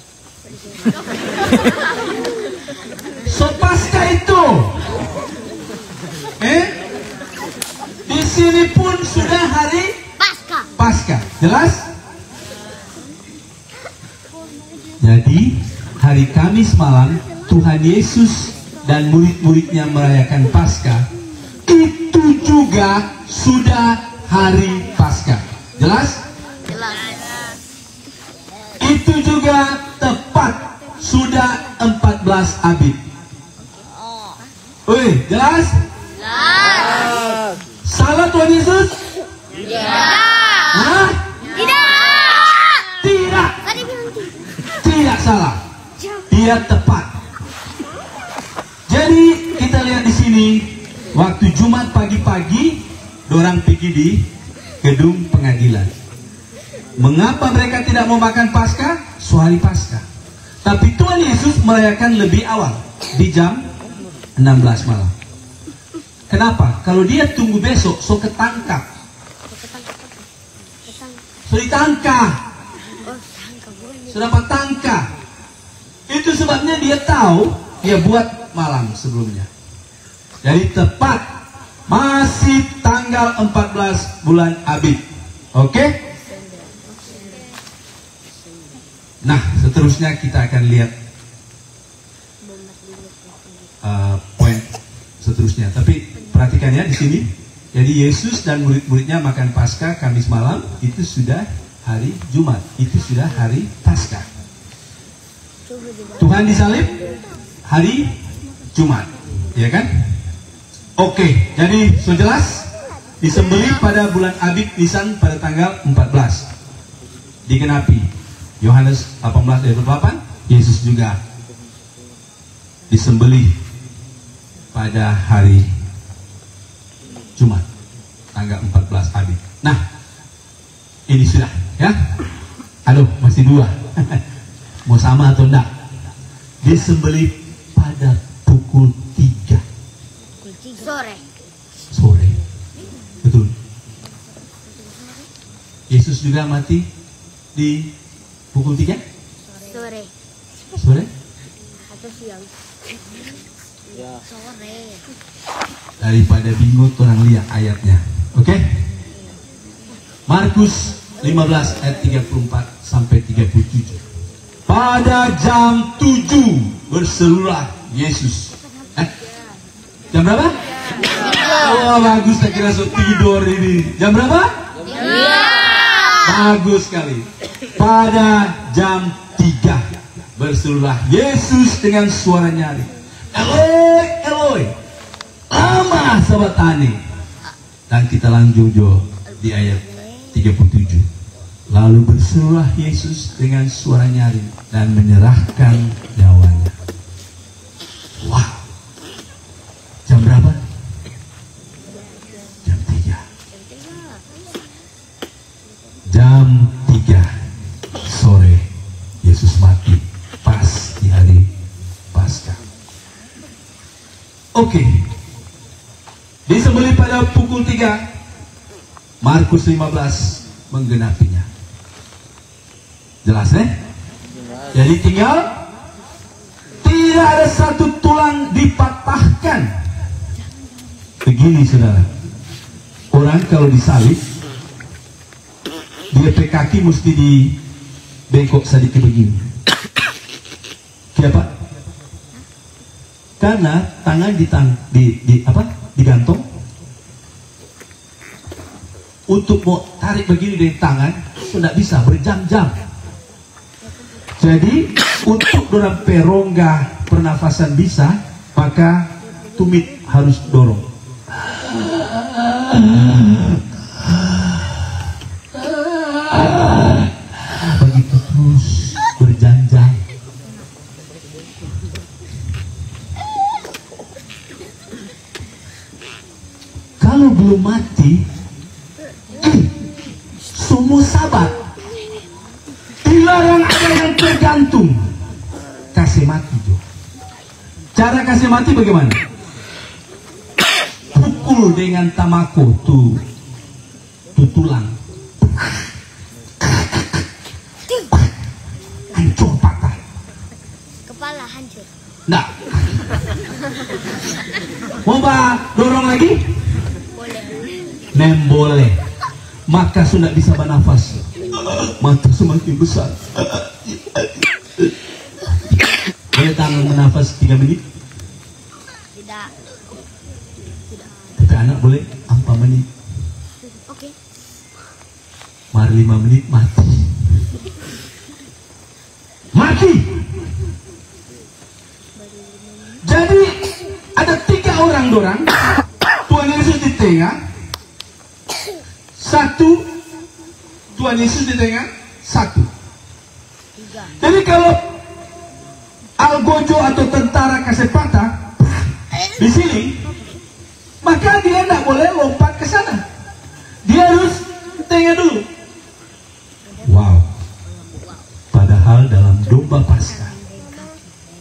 So Paskah itu, di sini pun sudah hari Paskah. Jelas? Jadi hari Kamis malam Tuhan Yesus dan murid-muridnya merayakan Paskah. Itu juga sudah hari Paskah. Jelas? Itu juga tepat sudah 14 Abib. Wih, jelas? Salah Tuhan Yesus? Hah? Tidak salah. Dia tepat. Jadi kita lihat di sini waktu Jumat pagi-pagi dorang pergi di gedung pengadilan. Mengapa mereka tidak mau makan Paskah? Hari Paskah. Tapi Tuhan Yesus merayakan lebih awal di jam 16 malam. Kenapa? Kalau dia tunggu besok, so ketangkap. So ditangkap. So dapat tangkap. Itu sebabnya dia tahu dia buat malam sebelumnya. Jadi tepat masih tanggal 14 bulan Abib. Oke? Nah, seterusnya kita akan lihat poin seterusnya. Tapi perhatikan ya di sini. Jadi Yesus dan murid-muridnya makan Paskah Kamis malam, itu sudah hari Jumat, itu sudah hari Paskah. Tuhan disalib hari Jumat, ya kan? Oke, jadi so jelas disembelih pada bulan Abib Nisan pada tanggal 14. Digenapi Yohanes 18 ayat 8, Yesus juga disembelih pada hari Jumat tanggal 14 Abib. Nah, ini sudah ya. Aduh, masih dua. Mau sama atau enggak? Disembelih pada pukul 3 sore. Betul. Yesus juga mati di pukul 3 sore atau siang. Sore. Daripada bingung orang lihat ayatnya. Oke? Markus 15 ayat 34 sampai 37. Pada jam 7 berserulah Yesus. Jam berapa? Oh, bagus, saya kira so tidur ini. Jam berapa? Bagus sekali. Pada jam 3 berserulah Yesus dengan suara nyaring, Eloi, Eloi, lama sabachthani. Dan kita lanjut di ayat 37. Lalu berserulah Yesus dengan suara nyaring dan menyerahkan nyawanya. Wow. Jam berapa? Jam 3. Jam 3 sore Yesus mati pas di hari Paskah. Oke. Disembelih pada pukul 3. Markus 15 menggenapinya. Jelas Jadi tinggal tidak ada satu tulang dipatahkan. Begini saudara, orang kalau disalib, dia pe kaki mesti dibengkok sedikit begini. Kenapa? Karena tangan digantung. Untuk mau tarik begini dengan tangan, itu tidak bisa, berjam-jam. Jadi untuk dorang perongga pernafasan bisa, maka tumit harus dorong. Begitu terus berjam-jam. Kalau belum mati, semua sahabat dilarang ada yang tergantung. Kasih mati juga. Cara kasih mati bagaimana? Pukul dengan tamako tuh tulang. Hancur patah. Kepala hancur. Nah. Mau dorong lagi? Boleh. Boleh. Maka sudah bisa bernafas. Mata semakin besar. Boleh tangan menafas 3 menit? Tidak. Tapi anak boleh 4 menit. Oke. Mari 5 menit mati. Mati. Jadi ada 3 orang dorang. Tuhan Yesus di tengah. 1. Tuhan Yesus di tengah. 1. Jadi kalau algojo atau tentara kasih patah di sini, maka dia tidak boleh lompat ke sana. Dia harus tengah dulu. Wow. Padahal dalam domba Paskah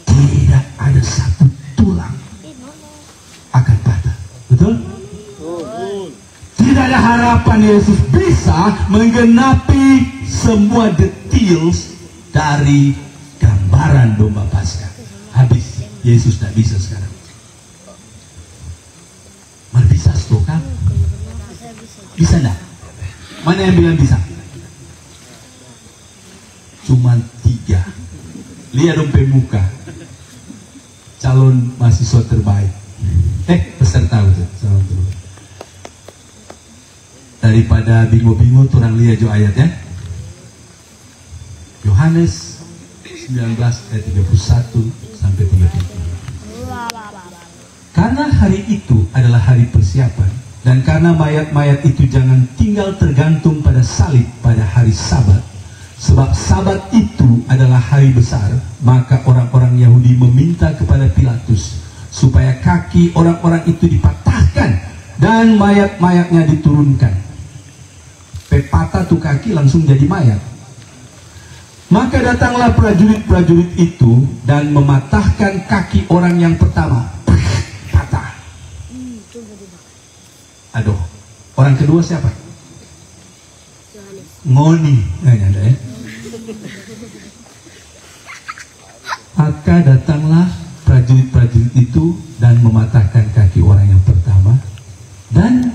tidak ada satu tulang akan patah. Betul? Tidak ada harapan Yesus bisa menggenapi semua details dari gambaran domba Paskah. Habis, Yesus tidak bisa sekarang. Mana bisa kan? Bisa enggak? Mana yang bilang bisa? Cuma 3. Lihat dong pemuka calon mahasiswa terbaik. Peserta betul. Calon terbaik. Daripada bingung-bingung, turang lihat jo ayatnya. Yohanes 19 ayat 31 sampai 33. Karena hari itu adalah hari persiapan, dan karena mayat-mayat itu jangan tinggal tergantung pada salib pada hari Sabat, sebab Sabat itu adalah hari besar, maka orang-orang Yahudi meminta kepada Pilatus supaya kaki orang-orang itu dipatahkan dan mayat-mayatnya diturunkan. Patah tuh kaki langsung jadi mayat. Maka datanglah prajurit-prajurit itu dan mematahkan kaki orang yang pertama. Patah. Aduh, orang kedua siapa? Ngoni. Nggak ada ya. Maka datanglah prajurit-prajurit itu dan mematahkan kaki orang yang pertama dan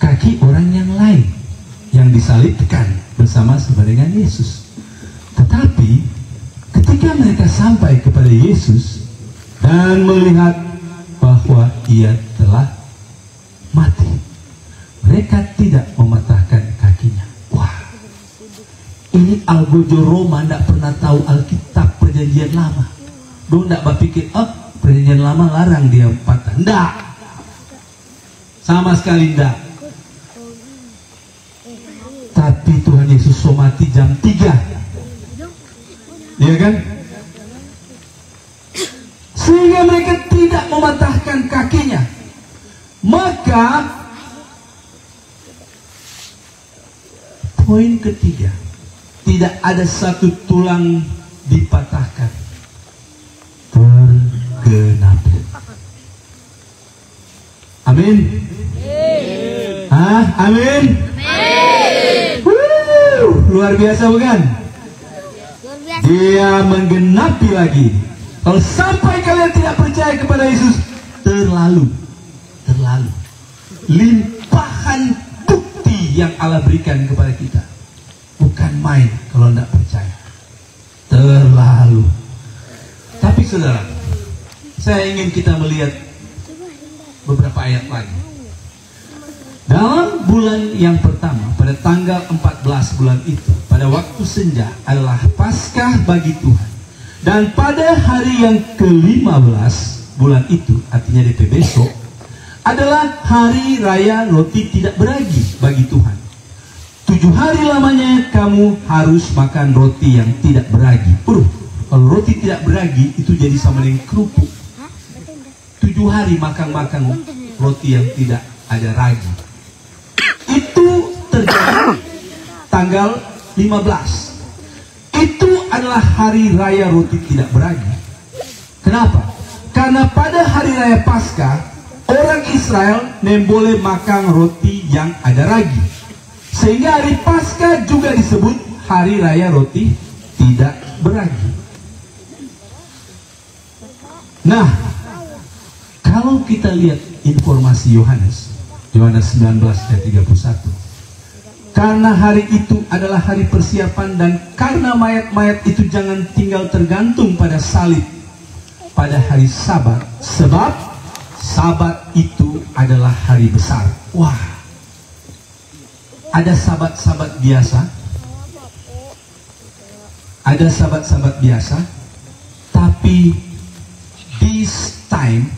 kaki orang yang lain yang disalibkan bersama dengan Yesus. Tetapi ketika mereka sampai kepada Yesus dan melihat bahwa ia telah mati, mereka tidak mematahkan kakinya. Wah, ini algojo Roma tidak pernah tahu Alkitab Perjanjian Lama. Dia tidak berpikir, Perjanjian Lama larang dia patah. Tidak, sama sekali tidak. Tapi Tuhan Yesus mati jam 3. Iya kan? Sehingga mereka tidak mematahkan kakinya. Maka poin ketiga, tidak ada satu tulang dipatahkan. Tergenapi. Amin. Amin. Amin. Luar biasa bukan? Luar biasa. Dia menggenapi lagi. Kalau sampai kalian tidak percaya kepada Yesus, terlalu limpahan bukti yang Allah berikan kepada kita. Bukan main kalau tidak percaya. Terlalu. Tapi saudara, saya ingin kita melihat beberapa ayat lagi. Dalam bulan yang pertama, pada tanggal 14 bulan itu, pada waktu senja adalah Paskah bagi Tuhan. Dan pada hari yang ke-15 bulan itu, artinya DP besok, adalah hari raya roti tidak beragi bagi Tuhan. 7 hari lamanya kamu harus makan roti yang tidak beragi. Kalau roti tidak beragi itu jadi sama dengan kerupuk. 7 hari makan roti yang tidak ada ragi. Itu terjadi tanggal 15. Itu adalah hari raya roti tidak beragi. Kenapa? Karena pada hari raya Paskah, orang Israel boleh makan roti yang ada ragi. Sehingga hari Paskah juga disebut hari raya roti tidak beragi. Nah, kalau kita lihat informasi Yohanes 19 ayat 31, karena hari itu adalah hari persiapan, dan karena mayat-mayat itu jangan tinggal tergantung pada salib pada hari Sabat, sebab Sabat itu adalah hari besar. Wah, ada sabat-sabat biasa, ada sabat-sabat biasa, tapi this time,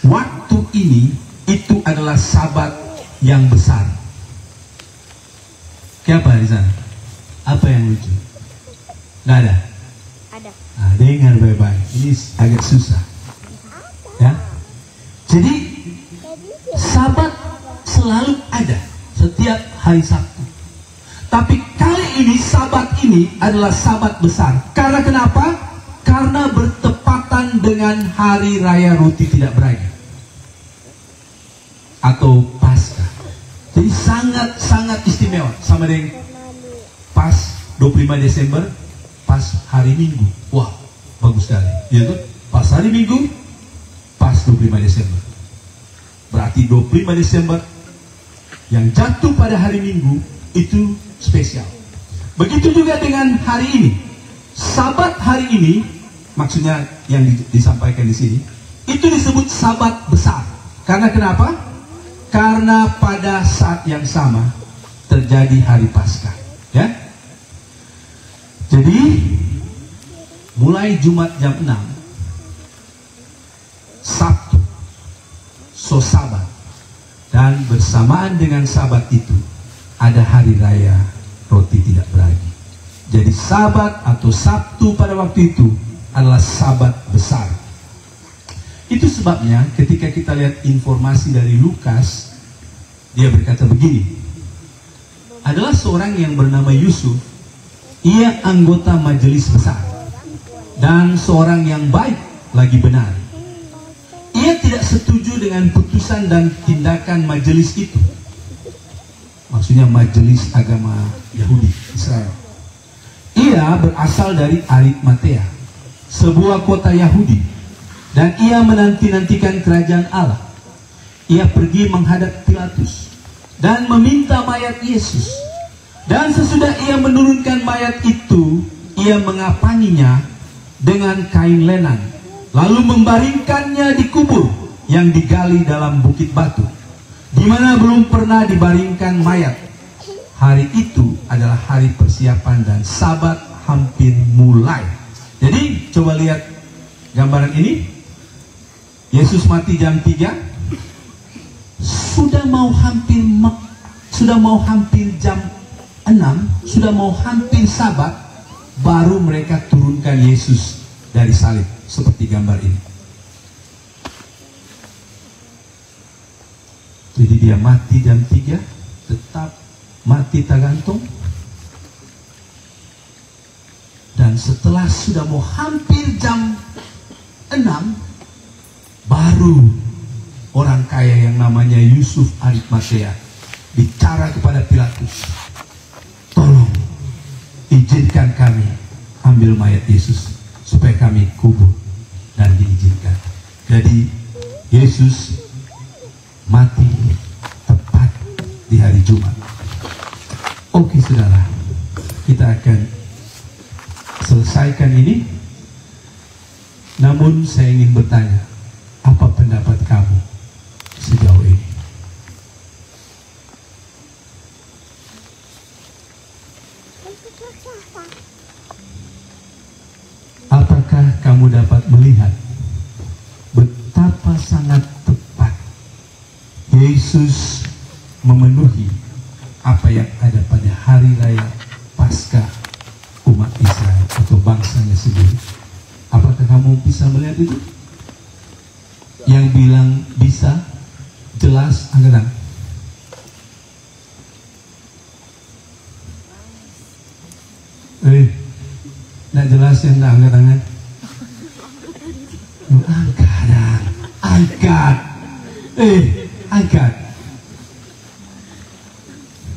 waktu ini, itu adalah sabat yang besar. Siapa di sana? Apa yang lucu? Nggak ada? Ada. Nah, dengar baik-baik. Ini agak susah. Ya. Jadi, sabat selalu ada setiap hari Sabtu. Tapi kali ini sabat ini adalah sabat besar. Karena kenapa? Karena bertepatan dengan hari raya roti tidak beragi atau Paskah. Jadi sangat istimewa, sama dengan pas 25 Desember, pas hari Minggu. Wah, bagus sekali. Ya tuh, pas hari Minggu, pas 25 Desember. Berarti 25 Desember yang jatuh pada hari Minggu itu spesial. Begitu juga dengan hari ini. Sabat hari ini, maksudnya yang disampaikan di sini, itu disebut sabat besar. Karena kenapa? Karena pada saat yang sama terjadi hari Paskah, ya. Jadi mulai Jumat jam 6, Sabtu, Sabat, dan bersamaan dengan Sabat itu ada hari raya roti tidak beragi. Jadi Sabat atau Sabtu pada waktu itu adalah sabat besar. Itu sebabnya ketika kita lihat informasi dari Lukas, dia berkata begini, adalah seorang yang bernama Yusuf, ia anggota majelis besar dan seorang yang baik lagi benar. Ia tidak setuju dengan putusan dan tindakan majelis itu. Maksudnya majelis agama Yahudi Israel. Ia berasal dari Arimatea, sebuah kota Yahudi. Dan ia menanti-nantikan kerajaan Allah. Ia pergi menghadap Pilatus dan meminta mayat Yesus. Dan sesudah ia menurunkan mayat itu, ia mengapanginya dengan kain lenan, lalu membaringkannya di kubur yang digali dalam bukit batu, di mana belum pernah dibaringkan mayat. Hari itu adalah hari persiapan dan Sabat hampir mulai. Jadi coba lihat gambaran ini. Yesus mati jam 3, sudah mau hampir jam 6, sudah mau hampir Sabat, baru mereka turunkan Yesus dari salib, seperti gambar ini. Jadi dia mati jam 3, tetap mati tergantung, dan setelah sudah mau hampir jam 6, baru orang kaya yang namanya Yusuf Arimatea bicara kepada Pilatus, tolong izinkan kami ambil mayat Yesus supaya kami kubur, dan diizinkan. Jadi Yesus mati tepat di hari Jumat. Oke saudara, kita akan selesaikan ini. Namun saya ingin bertanya, apa pendapat kamu sejauh ini? Apakah kamu dapat melihat betapa sangat tepat Yesus memenuhi apa yang ada pada hari raya Paskah umat Israel atau bangsanya sendiri? Apakah kamu bisa melihat itu? Yang bilang bisa, jelas, angkat tangan. Nggak jelas yang nggak angkat tangan. Angkat. Angkat.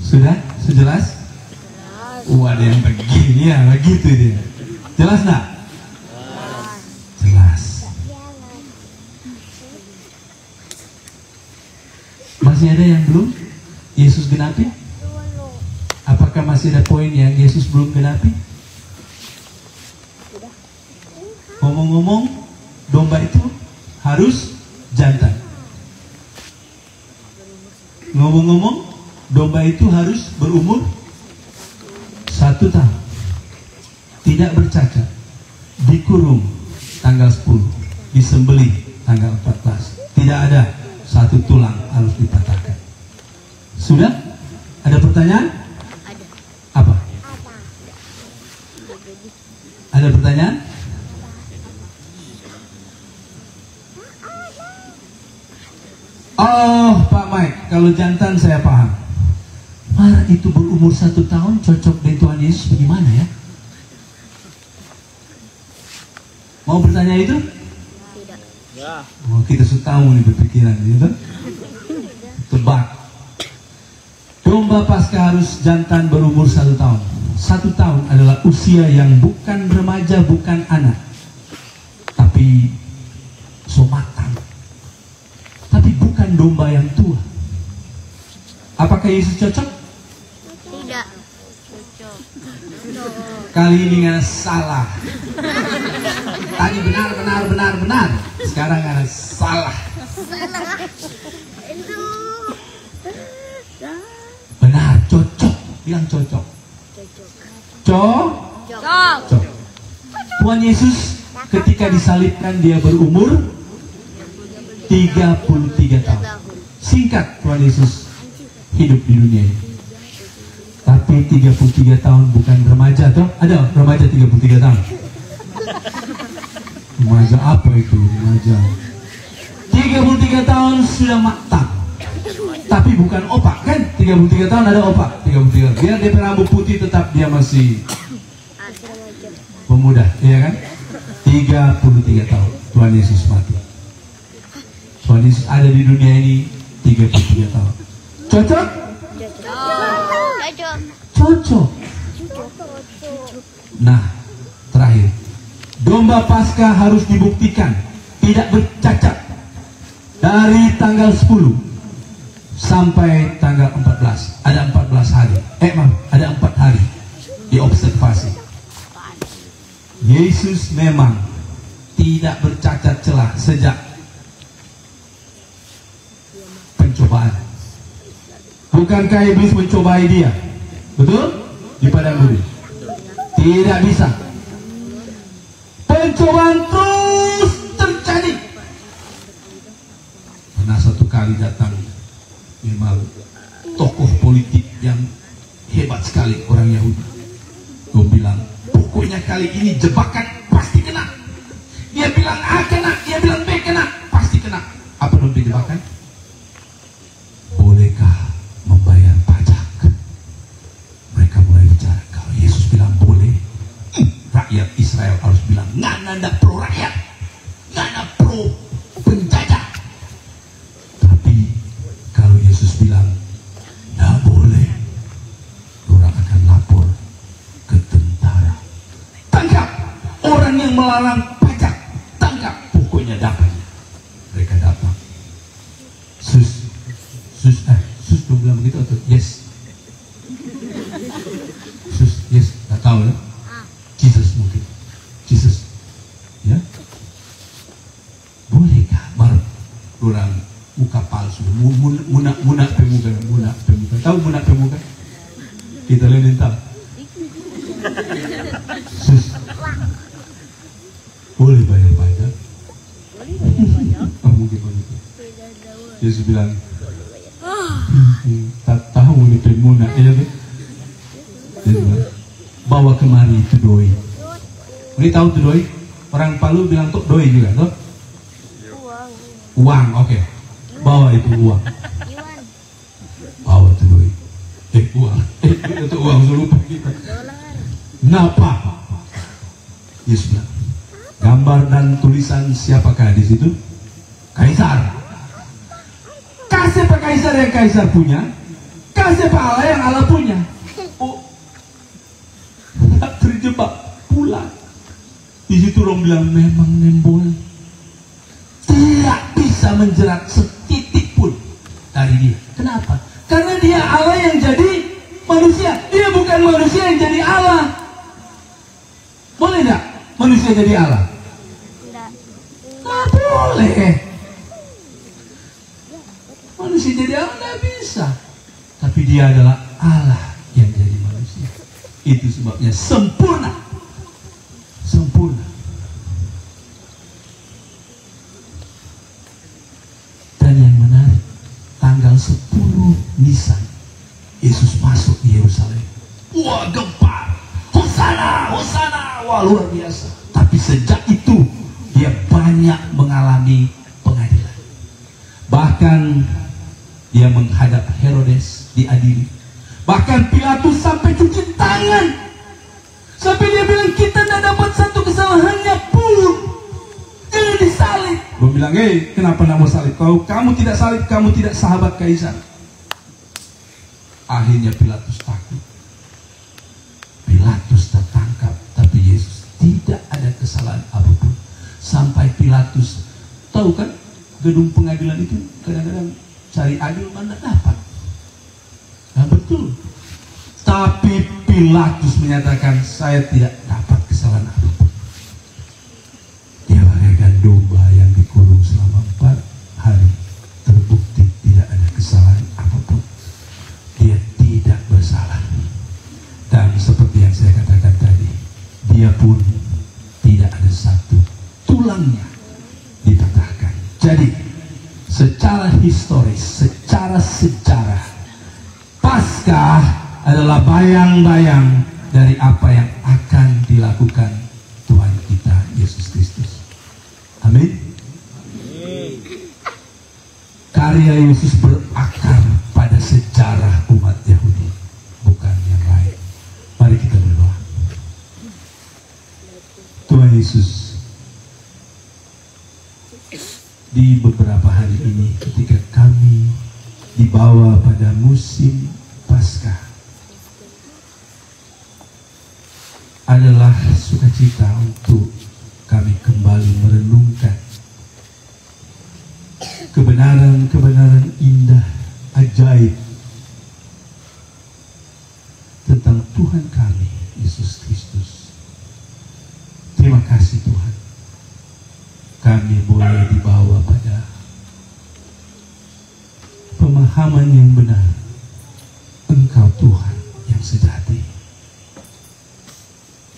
Sudah? Sejelas? Ada yang begini ya, begitu dia. Jelas nggak? Jelas. Masih ada yang belum Yesus genapi? Apakah masih ada poin yang Yesus belum genapi? Ngomong-ngomong, domba itu harus jantan. Ngomong-ngomong, domba itu harus berumur 1 tahun, tidak bercacat, dikurung tanggal 10, disembelih tanggal 14, tidak ada satu tulang harus dipatahkan. Sudah? Ada pertanyaan? Apa? Ada pertanyaan? Oh, Pak Mike, kalau jantan saya paham. Mar itu berumur 1 tahun cocok dengan Tuhan Yesus bagaimana ya? Mau bertanya itu? Tidak. Oh, kita sudah tahu nih berpikiran gitu. Tebak. Domba Paskah harus jantan berumur 1 tahun. 1 tahun adalah usia yang bukan remaja, bukan anak, tapi matang. Tapi bukan domba yang tua. Apakah Yesus cocok? Tidak. Cocok. Kali ini nggak salah. Tadi benar. Sekarang nggak salah. Benar, cocok. Bilang cocok. Cocok. Tuhan Yesus ketika disalibkan dia berumur 33 tahun. Singkat Tuhan Yesus hidup di dunia ini. Tapi 33 tahun bukan remaja toh? Ada remaja 33 tahun? Remaja apa itu? Remaja 33 tahun sudah matang. Tapi bukan opak kan? 33 tahun ada opak. 33. Biar dia rambut putih tetap dia masih pemuda, iya kan? 33 tahun Tuhan Yesus mati. Tuhan Yesus ada di dunia ini 33 tahun. Cocok? Cocok. Nah, terakhir, domba Paskah harus dibuktikan tidak bercacat dari tanggal 10 sampai tanggal 14. Ada 14 hari. Ada 4 hari diobservasi. Yesus memang tidak bercacat celah sejak pencobaan. Bukankah iblis mencobai dia? Betul? Di padang gurun. Tidak bisa. Pencobaan terus terjadi. Pernah satu kali datang memang tokoh politik yang hebat sekali, orang Yahudi. Dia bilang, pokoknya kali ini jebakan pasti kena. Dia bilang A kena, dia bilang B kena, pasti kena. Apa namanya jebakan? Bolehkah membayar pajak? Mereka mulai bicara. Kalau Yesus bilang boleh, rakyat Israel harus bilang nggak pro rakyat, nggak pro penjajah. Tapi kalau Yesus bilang nggak boleh, orang akan lapor ke tentara. orang pajak, tangkap, pokoknya dapat. Mereka datang. Sus dong bilang begitu atau yes? Sus, yes, nggak tahu ya. Jesus mungkin, Jesus, ya. Bolehkah baru orang muka palsu, munak pemuka. Tahu munak pemuka? Kita lihat tahu. Sus, boleh bayar pajak? Oh, mungkin begitu. Yesus bilang, tak tahu ini pemunak, ya kan? Bawa kemari itu doi. Ini tahu tuh doi? Orang Palu bilang tuh doi juga, tuh? Uang, oke. Bawa itu uang. Bawa tuh doi. Uang. Itu uang, saya lupa kita. Kenapa? Yesus bilang, gambar dan tulisan siapakah di situ? Kaisar. Kasih Pak Kaisar yang Kaisar punya, kasih Pak Allah yang Allah punya. Oh, terjebak pulang. Di situ orang bilang memang nembol. Tidak bisa menjerat setitik pun dari dia. Kenapa? Karena dia Allah yang jadi manusia. Dia bukan manusia yang jadi Allah. Boleh tidak manusia jadi Allah? Tidak boleh. Manusia jadi Allah tidak bisa. Tapi dia adalah Allah yang jadi manusia. Itu sebabnya sempurna. Sempurna. Dan yang menarik, tanggal 10 Nisan, Yesus masuk di Yerusalem. Wah, gempar. Hosana, Hosana. Wah, luar biasa. Tapi sejak itu, dia banyak mengalami pengadilan. Bahkan dia menghadap Herodes, diadili. Bahkan Pilatus sampai cuci tangan. Sampai dia bilang, kita tidak dapat satu kesalahannya pun. Jangan disalib. Dia bilang, kenapa tidak mau salib? Kamu tidak salib, kamu tidak sahabat Kaisar. Akhirnya Pilatus takut. Pilatus tertangkap, tapi Yesus tidak ada kesalahan apapun. Sampai Pilatus, tahu kan, gedung pengadilan itu kadang-kadang cari adil mana dapat. Nah, betul. Tapi Pilatus menyatakan, saya tidak dapat kesalahan apapun. Dia bagaikan domba yang dikurung selama 4 hari. Terbukti tidak ada kesalahan apapun. Dia tidak bersalah. Dan seperti yang saya katakan tadi, dia pun tidak ada satu tulangnya dipatahkan. Jadi, secara historis, secara sejarah, Paskah adalah bayang-bayang dari apa yang akan dilakukan Tuhan kita Yesus Kristus. Amin. Karya Yesus berakar pada sejarah umat Yahudi, bukan yang lain. Mari kita berdoa. Tuhan Yesus, di beberapa hari ini ketika kami dibawa pada musim Paskah, adalah sukacita untuk kami kembali merenungkan kebenaran-kebenaran indah, ajaib tentang Tuhan kami Yesus Kristus. Terima kasih Tuhan, kami boleh dibawa pada pemahaman yang benar. Engkau Tuhan yang sejati,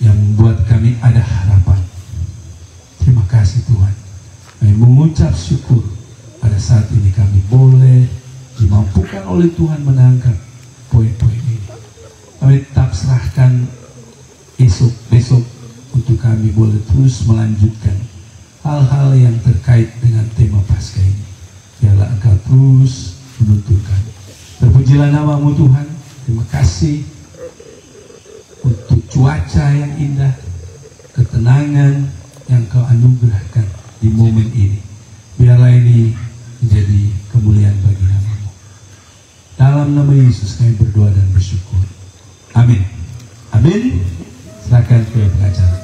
yang membuat kami ada harapan. Terima kasih Tuhan. Kami mengucap syukur pada saat ini kami boleh dimampukan oleh Tuhan menangkap poin-poin ini. Kami tetap serahkan besok untuk kami boleh terus melanjutkan hal-hal yang terkait dengan tema Paskah ini. Biarlah Engkau terus menuntun kami. Terpujilah nama-Mu Tuhan. Terima kasih untuk cuaca yang indah, ketenangan yang Kau anugerahkan di momen ini. Biarlah ini menjadi kemuliaan bagi nama-Mu. Dalam nama Yesus kami berdoa dan bersyukur. Amin. Amin. Silakan ke pengacara.